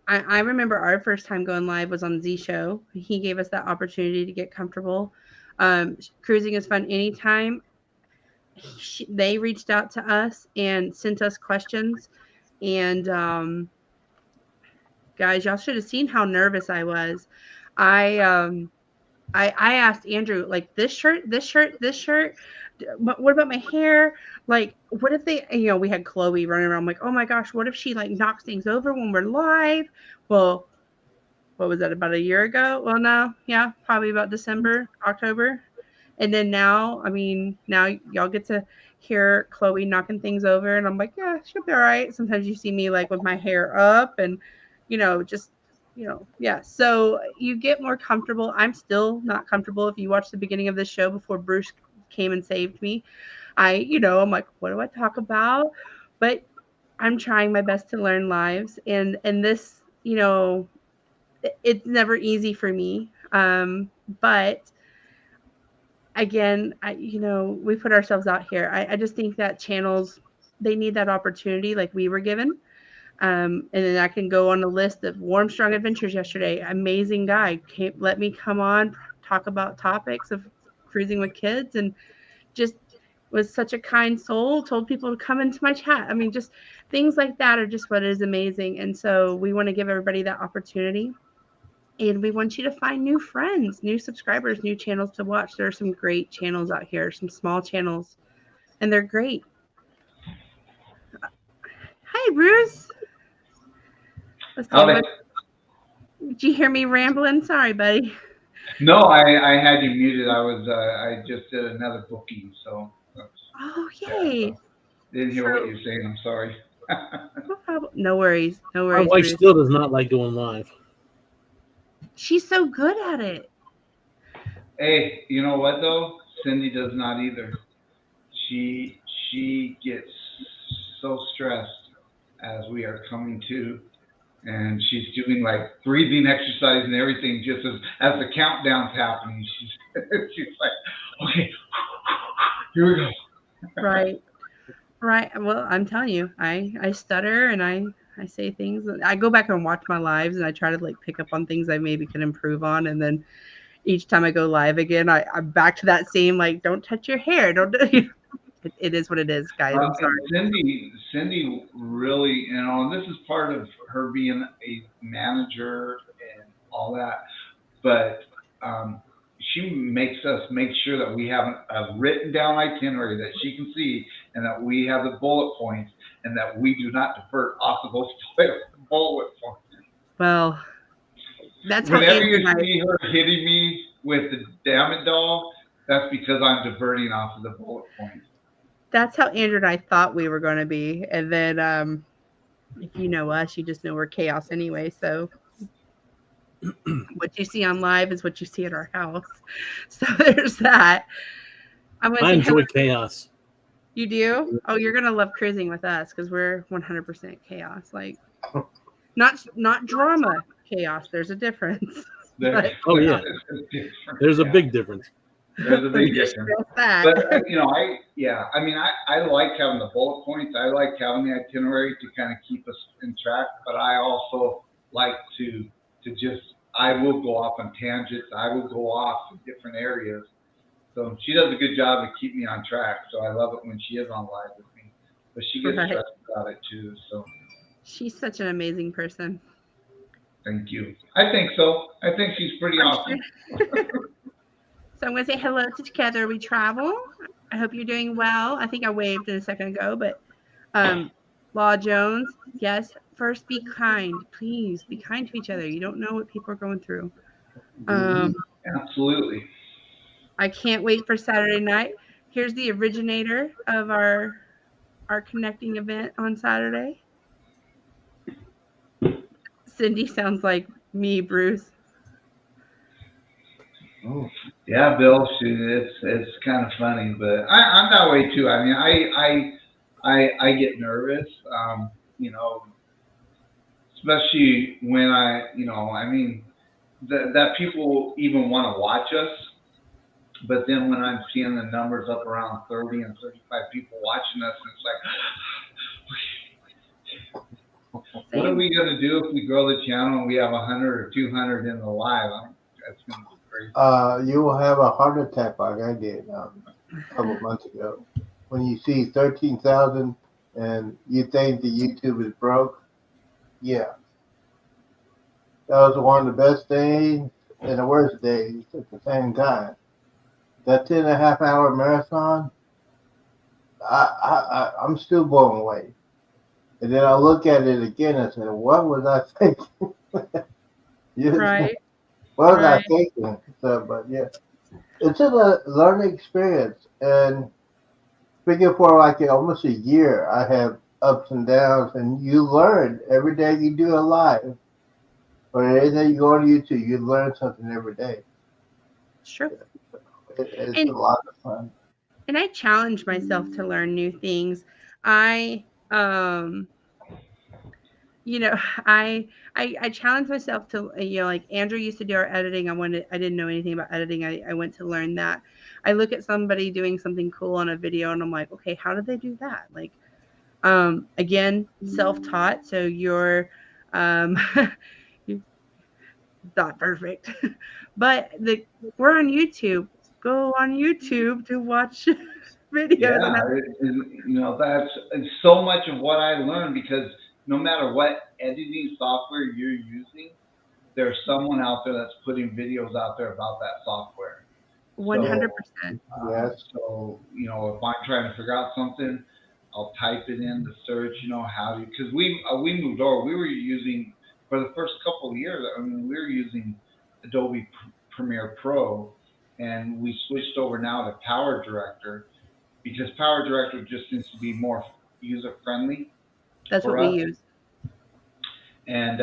I remember our first time going live was on Z Show. He gave us that opportunity to get comfortable. Cruising is fun anytime. They reached out to us and sent us questions. And guys, y'all should have seen how nervous I was. I asked Andrew, like, this shirt. What about my hair? Like, what if they, we had Chloe running around, like, oh my gosh, what if she like knocks things over when we're live? Well, what was that, about a year ago? Well, no, yeah, probably about December, October. And then now y'all get to hear Chloe knocking things over, and I'm like, yeah, she'll be all right. Sometimes you see me like with my hair up and, yeah. So you get more comfortable. I'm still not comfortable. If you watch the beginning of this show before Bruce came and saved me, I'm like, what do I talk about? But I'm trying my best to learn lives, and this, it's never easy for me. But again, we put ourselves out here. I just think that channels, they need that opportunity like we were given. And then I can go on the list of Warm Strong Adventures yesterday. Amazing guy. Let me come on, talk about topics of cruising with kids, and just was such a kind soul, told people to come into my chat. I mean, just things like that are just what is amazing. And so we want to give everybody that opportunity. And we want you to find new friends, new subscribers, new channels to watch. There are some great channels out here, some small channels, and they're great. Hi, Bruce. Did you hear me rambling? Sorry, buddy. No, I had you muted. I just did another booking, so. Oh, yay. Yeah, didn't hear what you were saying. I'm sorry. No problem. No worries. My wife Bruce still does not like going live. She's so good at it. Hey, you know what though? Cindy does not either. She gets so stressed as we are coming to, and she's doing like breathing exercise and everything just as the countdown's happening. She's like, okay, here we go. Right. Well, I'm telling you, I stutter and I say things. I go back and watch my lives and I try to like pick up on things I maybe can improve on. And then each time I go live again, I'm back to that same, like, don't touch your hair. It is what it is, guys. I'm sorry. Cindy really, and this is part of her being a manager and all that, but she makes us make sure that we have a written down itinerary that she can see, and that we have the bullet points, and that we do not divert off of those bullet points. Well, that's whenever you see her hitting me with the damn it doll, that's because I'm diverting off of the bullet points. That's how Andrew and I thought we were going to be. And then if you know us, you just know we're chaos anyway. So what you see on live is what you see at our house. So there's that. I'm going to I say enjoy hello. chaos. You do? Oh, you're going to love cruising with us because we're 100% chaos. Like, not drama chaos. There's a difference. But Oh, yeah. There's a Yeah. big difference. There's a big just difference. stress that. But I mean, I like having the bullet points. I like having the itinerary to kind of keep us in track. But I also like to just, I will go off on tangents. I will go off in different areas. So she does a good job to keep me on track. So I love it when she is on live with me. But she gets Right. stressed about it too. So She's such an amazing person. thank you. I think so. I think she's pretty awesome. So I'm going to say hello to Together We Travel. I hope you're doing well. I think I waved a second ago, but Law Jones, yes. First, be kind. Please be kind to each other. You don't know what people are going through. Absolutely. I can't wait for Saturday night. Here's the originator of our connecting event on Saturday. Cindy sounds like me, Bruce. Oh, yeah, Bill. It's kind of funny, but I'm that way too. I mean, I get nervous. You know, especially when I mean, that people even want to watch us. But then when I'm seeing the numbers up around 30 and 35 people watching us, it's like, what are we gonna do if we grow the channel and we have 100 or 200 in the live? That's gonna be crazy. You will have a heart attack like I did a couple of months ago. When you see 13,000 and you think the YouTube is broke, yeah. That was one of the best days and the worst days at the same time. That 10.5 hour marathon, I'm still blown away. And then I look at it again and say, what was I thinking? Right. What was I thinking? So, but yeah, it's a learning experience. And speaking for like almost a year, I have ups and downs, and you learn every day you do a live. Or anything you go on YouTube, you learn something every day. Sure. It's a lot of fun. And I challenge myself to learn new things. I I challenge myself to, like Andrew used to do our editing. I didn't know anything about editing. I went to learn that. I look at somebody doing something cool on a video and I'm like, okay, how did they do that? Like, again, self-taught. So you're not perfect, but we're on YouTube. Go on YouTube to watch videos. Yeah, that's so much of what I learned, because no matter what editing software you're using, there's someone out there that's putting videos out there about that software. 100%. Yes. So, if I'm trying to figure out something, I'll type it in the search, because we moved over. We were using, for the first couple of years, I mean, we were using Adobe Premiere Pro, and we switched over now to Power Director, because Power Director just seems to be more user friendly. That's what we use. And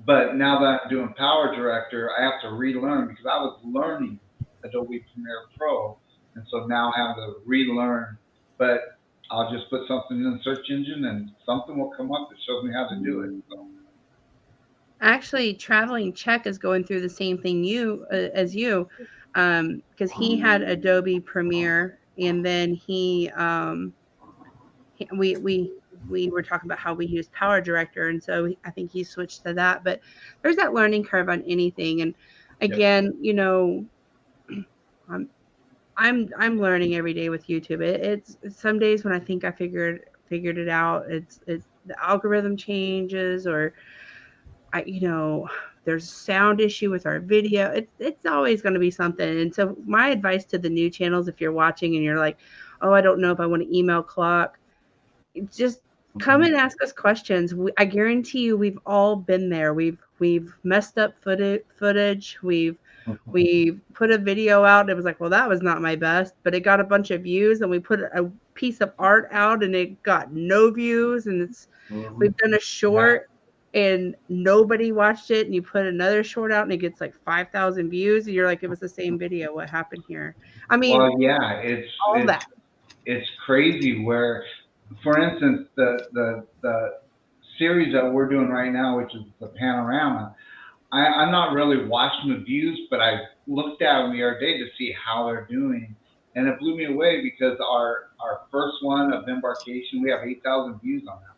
but now that I'm doing Power Director, I have to relearn, because I was learning Adobe Premiere Pro, and so now I have to relearn. But I'll just put something in the search engine, and something will come up that shows me how to do it. So. Actually, Traveling Czech is going through the same thing as you, because he had Adobe Premiere, and then we were talking about how we use Power Director, and so I think he switched to that. But there's that learning curve on anything, and again, I'm learning every day with YouTube. It's some days when I think I figured it out, it's the algorithm changes, or there's a sound issue with our video. It's always going to be something. And so my advice to the new channels, if you're watching and you're like, oh, I don't know if I want to email Clock, just come and ask us questions. I guarantee you, we've all been there. We've messed up footage. We've We put a video out and it was like, well, that was not my best, but it got a bunch of views. And we put a piece of art out and it got no views. And we've done a short and nobody watched it. And you put another short out and it gets like 5,000 views. And you're like, it was the same video. What happened here? I mean, Well, yeah, it's all that. it's crazy. Where, for instance, the series that we're doing right now, which is the panorama, I'm not really watching the views, but I looked at them the other day to see how they're doing, and it blew me away because our first one of Embarkation, we have 8,000 views on that,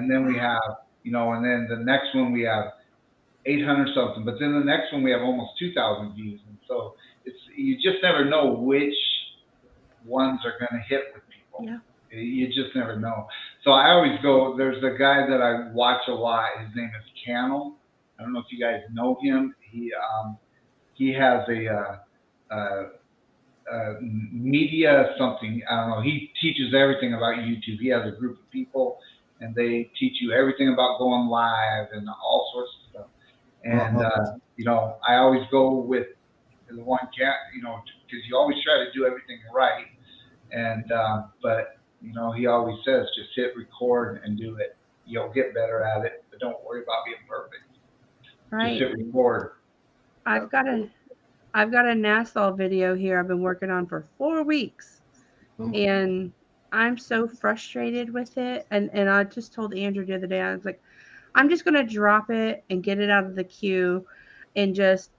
and then we have, you know, and then the next one we have 800 something, but then the next one we have almost 2,000 views, and so it's, you just never know which ones are going to hit with people. Yeah. You just never know. So I always go, there's a guy that I watch a lot. His name is Channel. I don't know if you guys know him. He has a media something. I don't know. He teaches everything about YouTube. He has a group of people, and they teach you everything about going live and all sorts of stuff. And you know, I always go with the one cat, you know, because you always try to do everything right. And but you know, he always says, just hit record and do it. You'll get better at it, but don't worry about being perfect. Right. Just hit record. I've got a Nassau video here I've been working on for 4 weeks. And I'm so frustrated with it. And I just told Andrew the other day, I was like, I'm just gonna drop it and get it out of the queue and just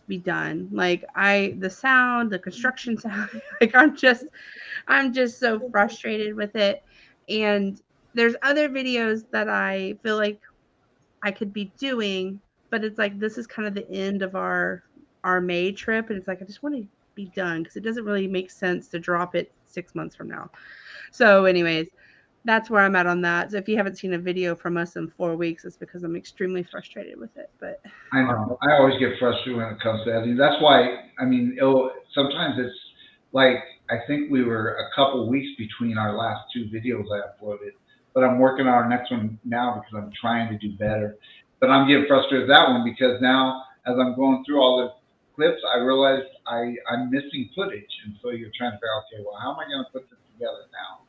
be done. Like the sound, the construction sound, like I'm just so frustrated with it. And there's other videos that I feel like I could be doing, but it's like, this is kind of the end of our May trip. And it's like, I just want to be done because it doesn't really make sense to drop it 6 months from now. So anyways, that's where I'm at on that. So if you haven't seen a video from us in 4 weeks, it's because I'm extremely frustrated with it. But I know. I always get frustrated when it comes to editing. That's why, I mean, sometimes it's like, I think we were a couple weeks between our last 2 videos I uploaded, but I'm working on our next one now because I'm trying to do better. But I'm getting frustrated with that one because now, as I'm going through all the clips, I realized I'm missing footage. And so you're trying to figure out, okay, well, how am I going to put this together now?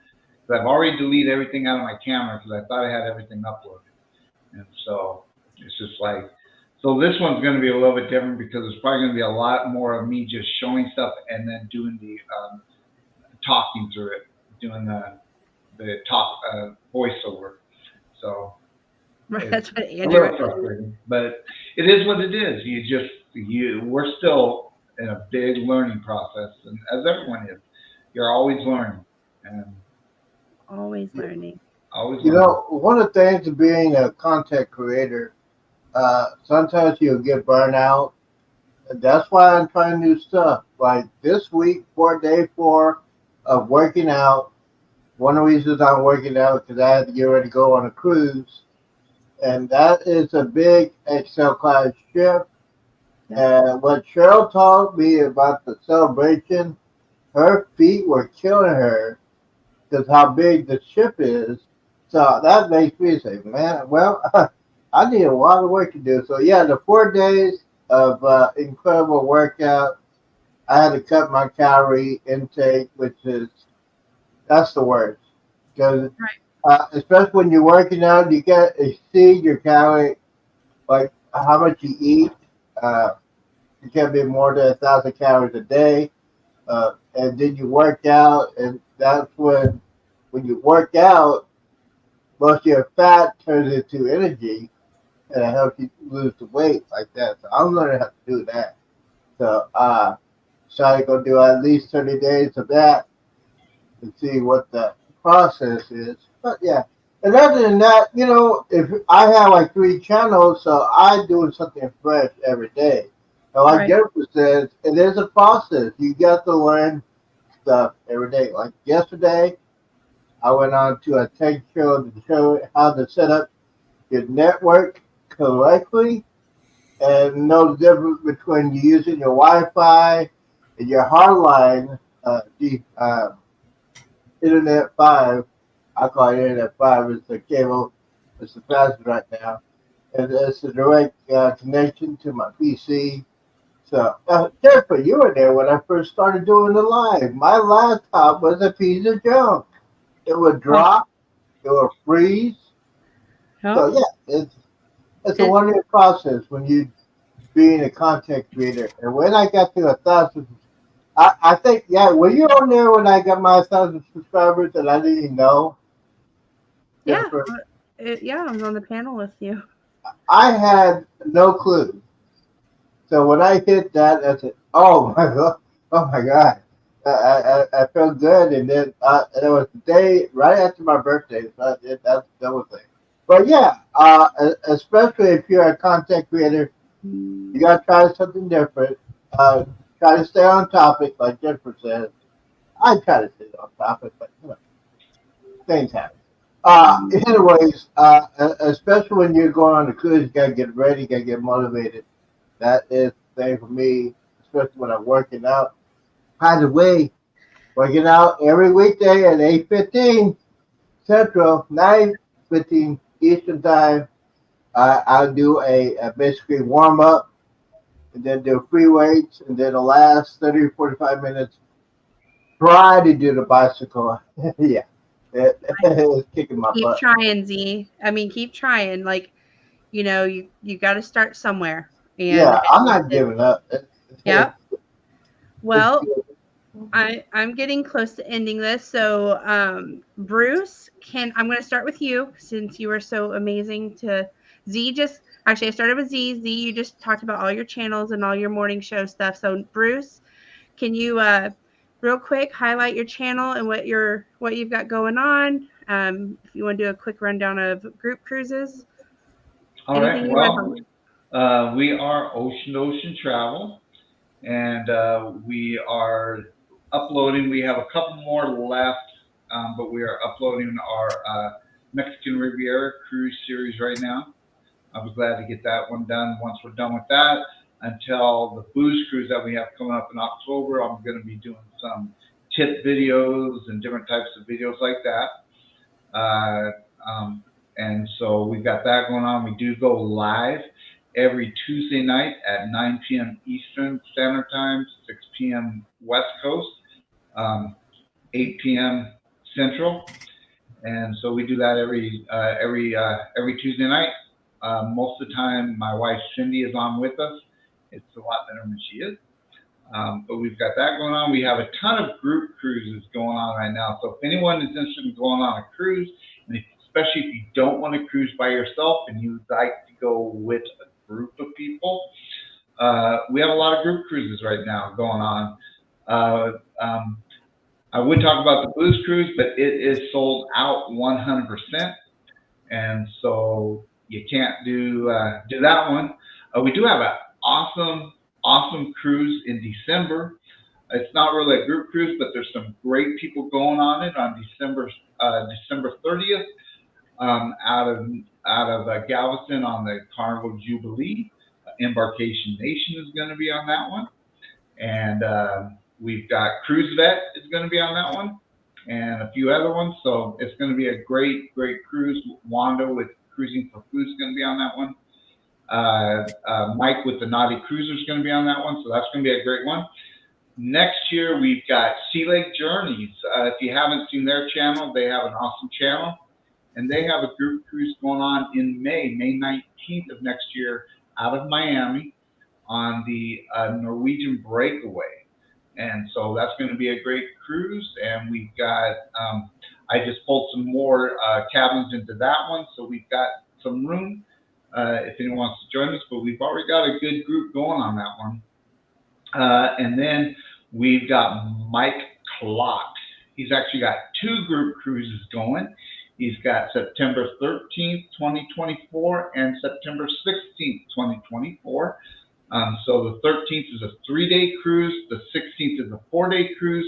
Because I've already deleted everything out of my camera because I thought I had everything uploaded. And so it's just like, so this one's going to be a little bit different because it's probably going to be a lot more of me just showing stuff and then doing the talking through it, doing the talk voiceover. So right, that's what a Andrew little frustrating, but it is what it is. We're still in a big learning process, and as everyone is, you're always learning and always learning. Always You learning. know, one of the things of being a content creator, sometimes you'll get burnt out. And that's why I'm trying new stuff. Like this week, day 4 of working out. One of the reasons I'm working out because I had to get ready to go on a cruise. And that is a big Excel class ship. And what Cheryl told me about the celebration, her feet were killing her because how big the ship is. So that makes me say, man, well, I need a lot of work to do. So yeah, the 4 days of incredible workout, I had to cut my calorie intake, that's the worst. Because especially when you're working out, you get to exceed your calorie, like how much you eat. You can't be more than 1,000 calories a day. And then you work out, and that's when you work out, most of your fat turns into energy, and it helps you lose the weight like that. So I'm learning how to do that. So try to go do at least 30 days of that and see what the process is. But yeah, and other than that, you know, if I have like 3 channels, so I'm doing something fresh every day. And like Jennifer says, it is a process. You got to learn stuff every day. Like yesterday, I went on to a tech show to show how to set up your network correctly and know the difference between you using your Wi-Fi and your hardline, Internet 5. I call it Internet 5. It's the cable. It's the fastest right now. And it's a direct connection to my PC. So, Jennifer, you were there when I first started doing the live. My laptop was a piece of junk. It would drop, it would freeze. So, Huh? yeah, it's a And wonderful process when you being a content creator. And when I got to 1,000, I think, yeah, were you on there when I got my 1,000 subscribers and I didn't know, yeah, Jennifer? yeah, I was on the panel with you. I had no clue. So when I hit that, I said, "Oh my god, oh my god!" I felt good, and then it was the day right after my birthday. So that was it. But yeah, especially if you're a content creator, you gotta try something different. Uh, Try to stay on topic, like Jennifer said. I try to stay on topic, but things happen. Anyways, especially when you're going on a cruise, you gotta get ready, you gotta get motivated. That is the thing for me, especially when I'm working out. By the way, working out every weekday at 8:15 Central, 9:15 Eastern Time. I'll do a basically warm up and then do free weights, and then the last 30 or 45 minutes, try to do the bicycle. Yeah, it's kicking my Keep butt. trying, Z. I mean, keep trying. Like, you got to start somewhere. And Yeah, I'm not giving up. yeah. It's Well, good. I'm getting close to ending this. So, Bruce, I'm going to start with you since you were so amazing to Z. Actually, I started with Z. Z, you just talked about all your channels and all your morning show stuff. So, Bruce, can you real quick highlight your channel and what you've got going on? If you want to do a quick rundown of group cruises, All anything right. you want Well, to. we are Ocean to Ocean Travel, and we are uploading. We have a couple more left, but we are uploading our Mexican Riviera cruise series right now. I was glad to get that one done. Once we're done with that, until the booze cruise that we have coming up in October, I'm going to be doing some tip videos and different types of videos like that. Uh, um, and so we've got that going on. We do go live every Tuesday night at 9 p.m. Eastern Standard Time, 6 p.m. West Coast, um, 8 p.m. Central. And so we do that every Tuesday night. Most of the time, my wife Cindy is on with us. It's a lot better when she is. But we've got that going on. We have a ton of group cruises going on right now. So if anyone is interested in going on a cruise, and especially if you don't want to cruise by yourself and you'd like to go with a group of people, we have a lot of group cruises right now going on. Uh, um, I would talk about the booze cruise, but it is sold out 100%, and so you can't do that one. We do have an awesome cruise in December. It's not really a group cruise, but there's some great people going on it on December 30th, out of Galveston on the Carnival Jubilee. Embarkation Nation is going to be on that one, and we've got Cruise Vet is going to be on that one, and a few other ones. So it's going to be a great cruise. Wanda with Cruising for Food is going to be on that one. Mike with the Naughty Cruiser is going to be on that one, so that's going to be a great one. Next year, we've got Sea Lake Journeys. If you haven't seen their channel, they have an awesome channel, and they have a group cruise going on in May 19th of next year out of Miami on the Norwegian Breakaway. And so that's going to be a great cruise, and we've got, I just pulled some more cabins into that one, so we've got some room if anyone wants to join us, but we've already got a good group going on that one. And then we've got Mike Clock. He's actually got 2 group cruises going. He's got September 13th, 2024, and September 16th, 2024. So the 13th is a 3-day cruise. The 16th is a 4-day cruise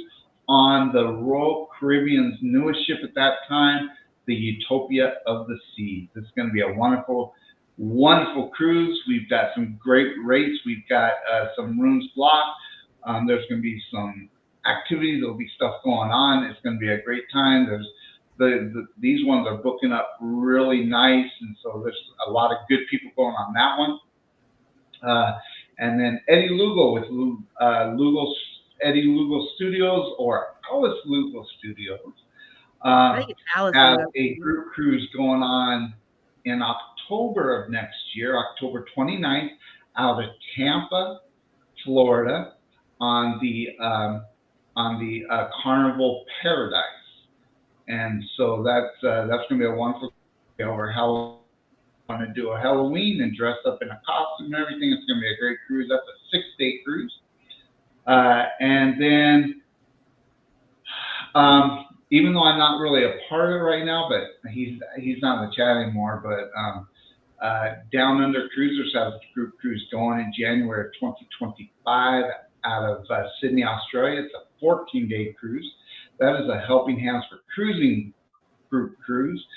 on the Royal Caribbean's newest ship at that time, the Utopia of the Seas. It's going to be a wonderful cruise. We've got some great rates. We've got some rooms blocked. There's going to be some activities. There'll be stuff going on. It's going to be a great time. These ones are booking up really nice, and so there's a lot of good people going on that one. And then Eddie Lugo with Eddie Lugo Studios, or Alice Lugo Studios, I think it's Alice. has Lugo. a group cruise going on in October of next year, October 29th, out of Tampa, Florida, on the Carnival Paradise. And so that's going to be a wonderful day over Halloween. Want to do a Halloween and dress up in a costume and everything. It's going to be a great cruise. That's a 6-day cruise. And then, even though I'm not really a part of it right now, but he's not in the chat anymore. But Down Under Cruisers has a group cruise going in January of 2025 out of Sydney, Australia. It's a 14-day cruise. That is a Helping Hands for Cruising group cruise.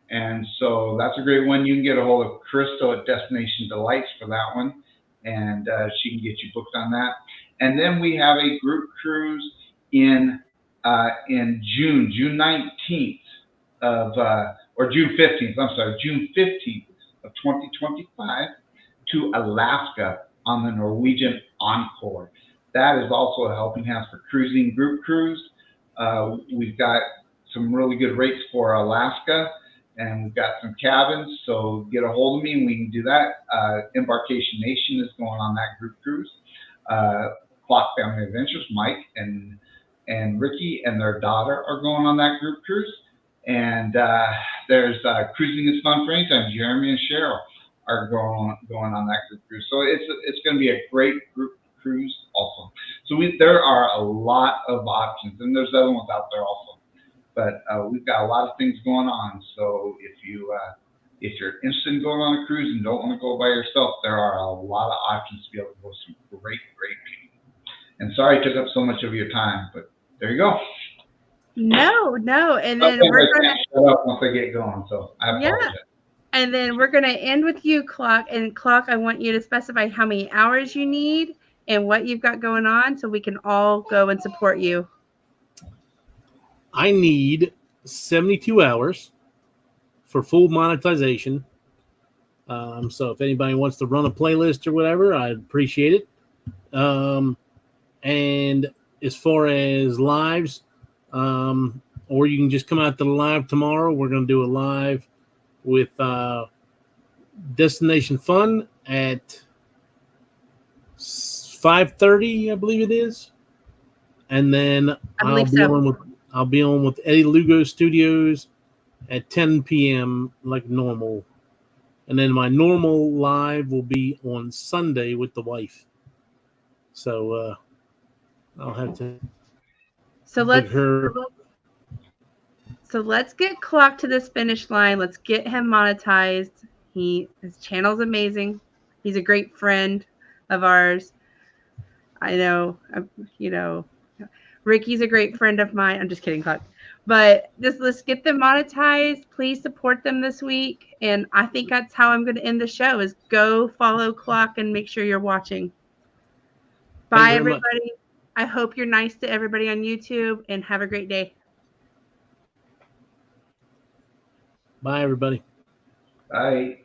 And so that's a great one. You can get a hold of Crystal at Destination Delights for that one, and she can get you booked on that. And then we have a group cruise in June 19th or June 15th. I'm sorry, June 15th of 2025 to Alaska on the Norwegian Encore. That is also a Helping Hands for Cruising group cruise. We've got some really good rates for Alaska, and we've got some cabins, so get a hold of me and we can do that. Embarkation Nation is going on that group cruise. Clock Family Adventures, Mike and Ricky and their daughter are going on that group cruise. And there's Cruising is Fun for Anytime. Jeremy and Cheryl are going on that group cruise. So it's going to be a great group cruise also. So there are a lot of options, and there's other ones out there also. But we've got a lot of things going on. So if you're interested in going on a cruise and don't want to go by yourself, there are a lot of options to be able to go with some great people. And sorry I took up so much of your time, but there you go. No. And then we're going to shut up once I get going. So I apologize. Yeah. And then we're going to end with you, Clock. And Clock, I want you to specify how many hours you need and what you've got going on so we can all go and support you. I need 72 hours for full monetization. So if anybody wants to run a playlist or whatever, I'd appreciate it. And as far as lives, or you can just come out to the live tomorrow. We're going to do a live with Destination Fun at 5:30, I believe it is. And then I'll be on with Eddie Lugo Studios at 10 p.m. like normal. And then my normal live will be on Sunday with the wife. So I'll have to. So let's get Clock to this finish line. Let's get him monetized. His channel's amazing. He's a great friend of ours. I know, Ricky's a great friend of mine. I'm just kidding, Clock. But let's get them monetized. Please support them this week. And I think that's how I'm going to end the show is go follow Clock and make sure you're watching. Bye, everybody. I hope you're nice to everybody on YouTube and have a great day. Bye, everybody. Bye.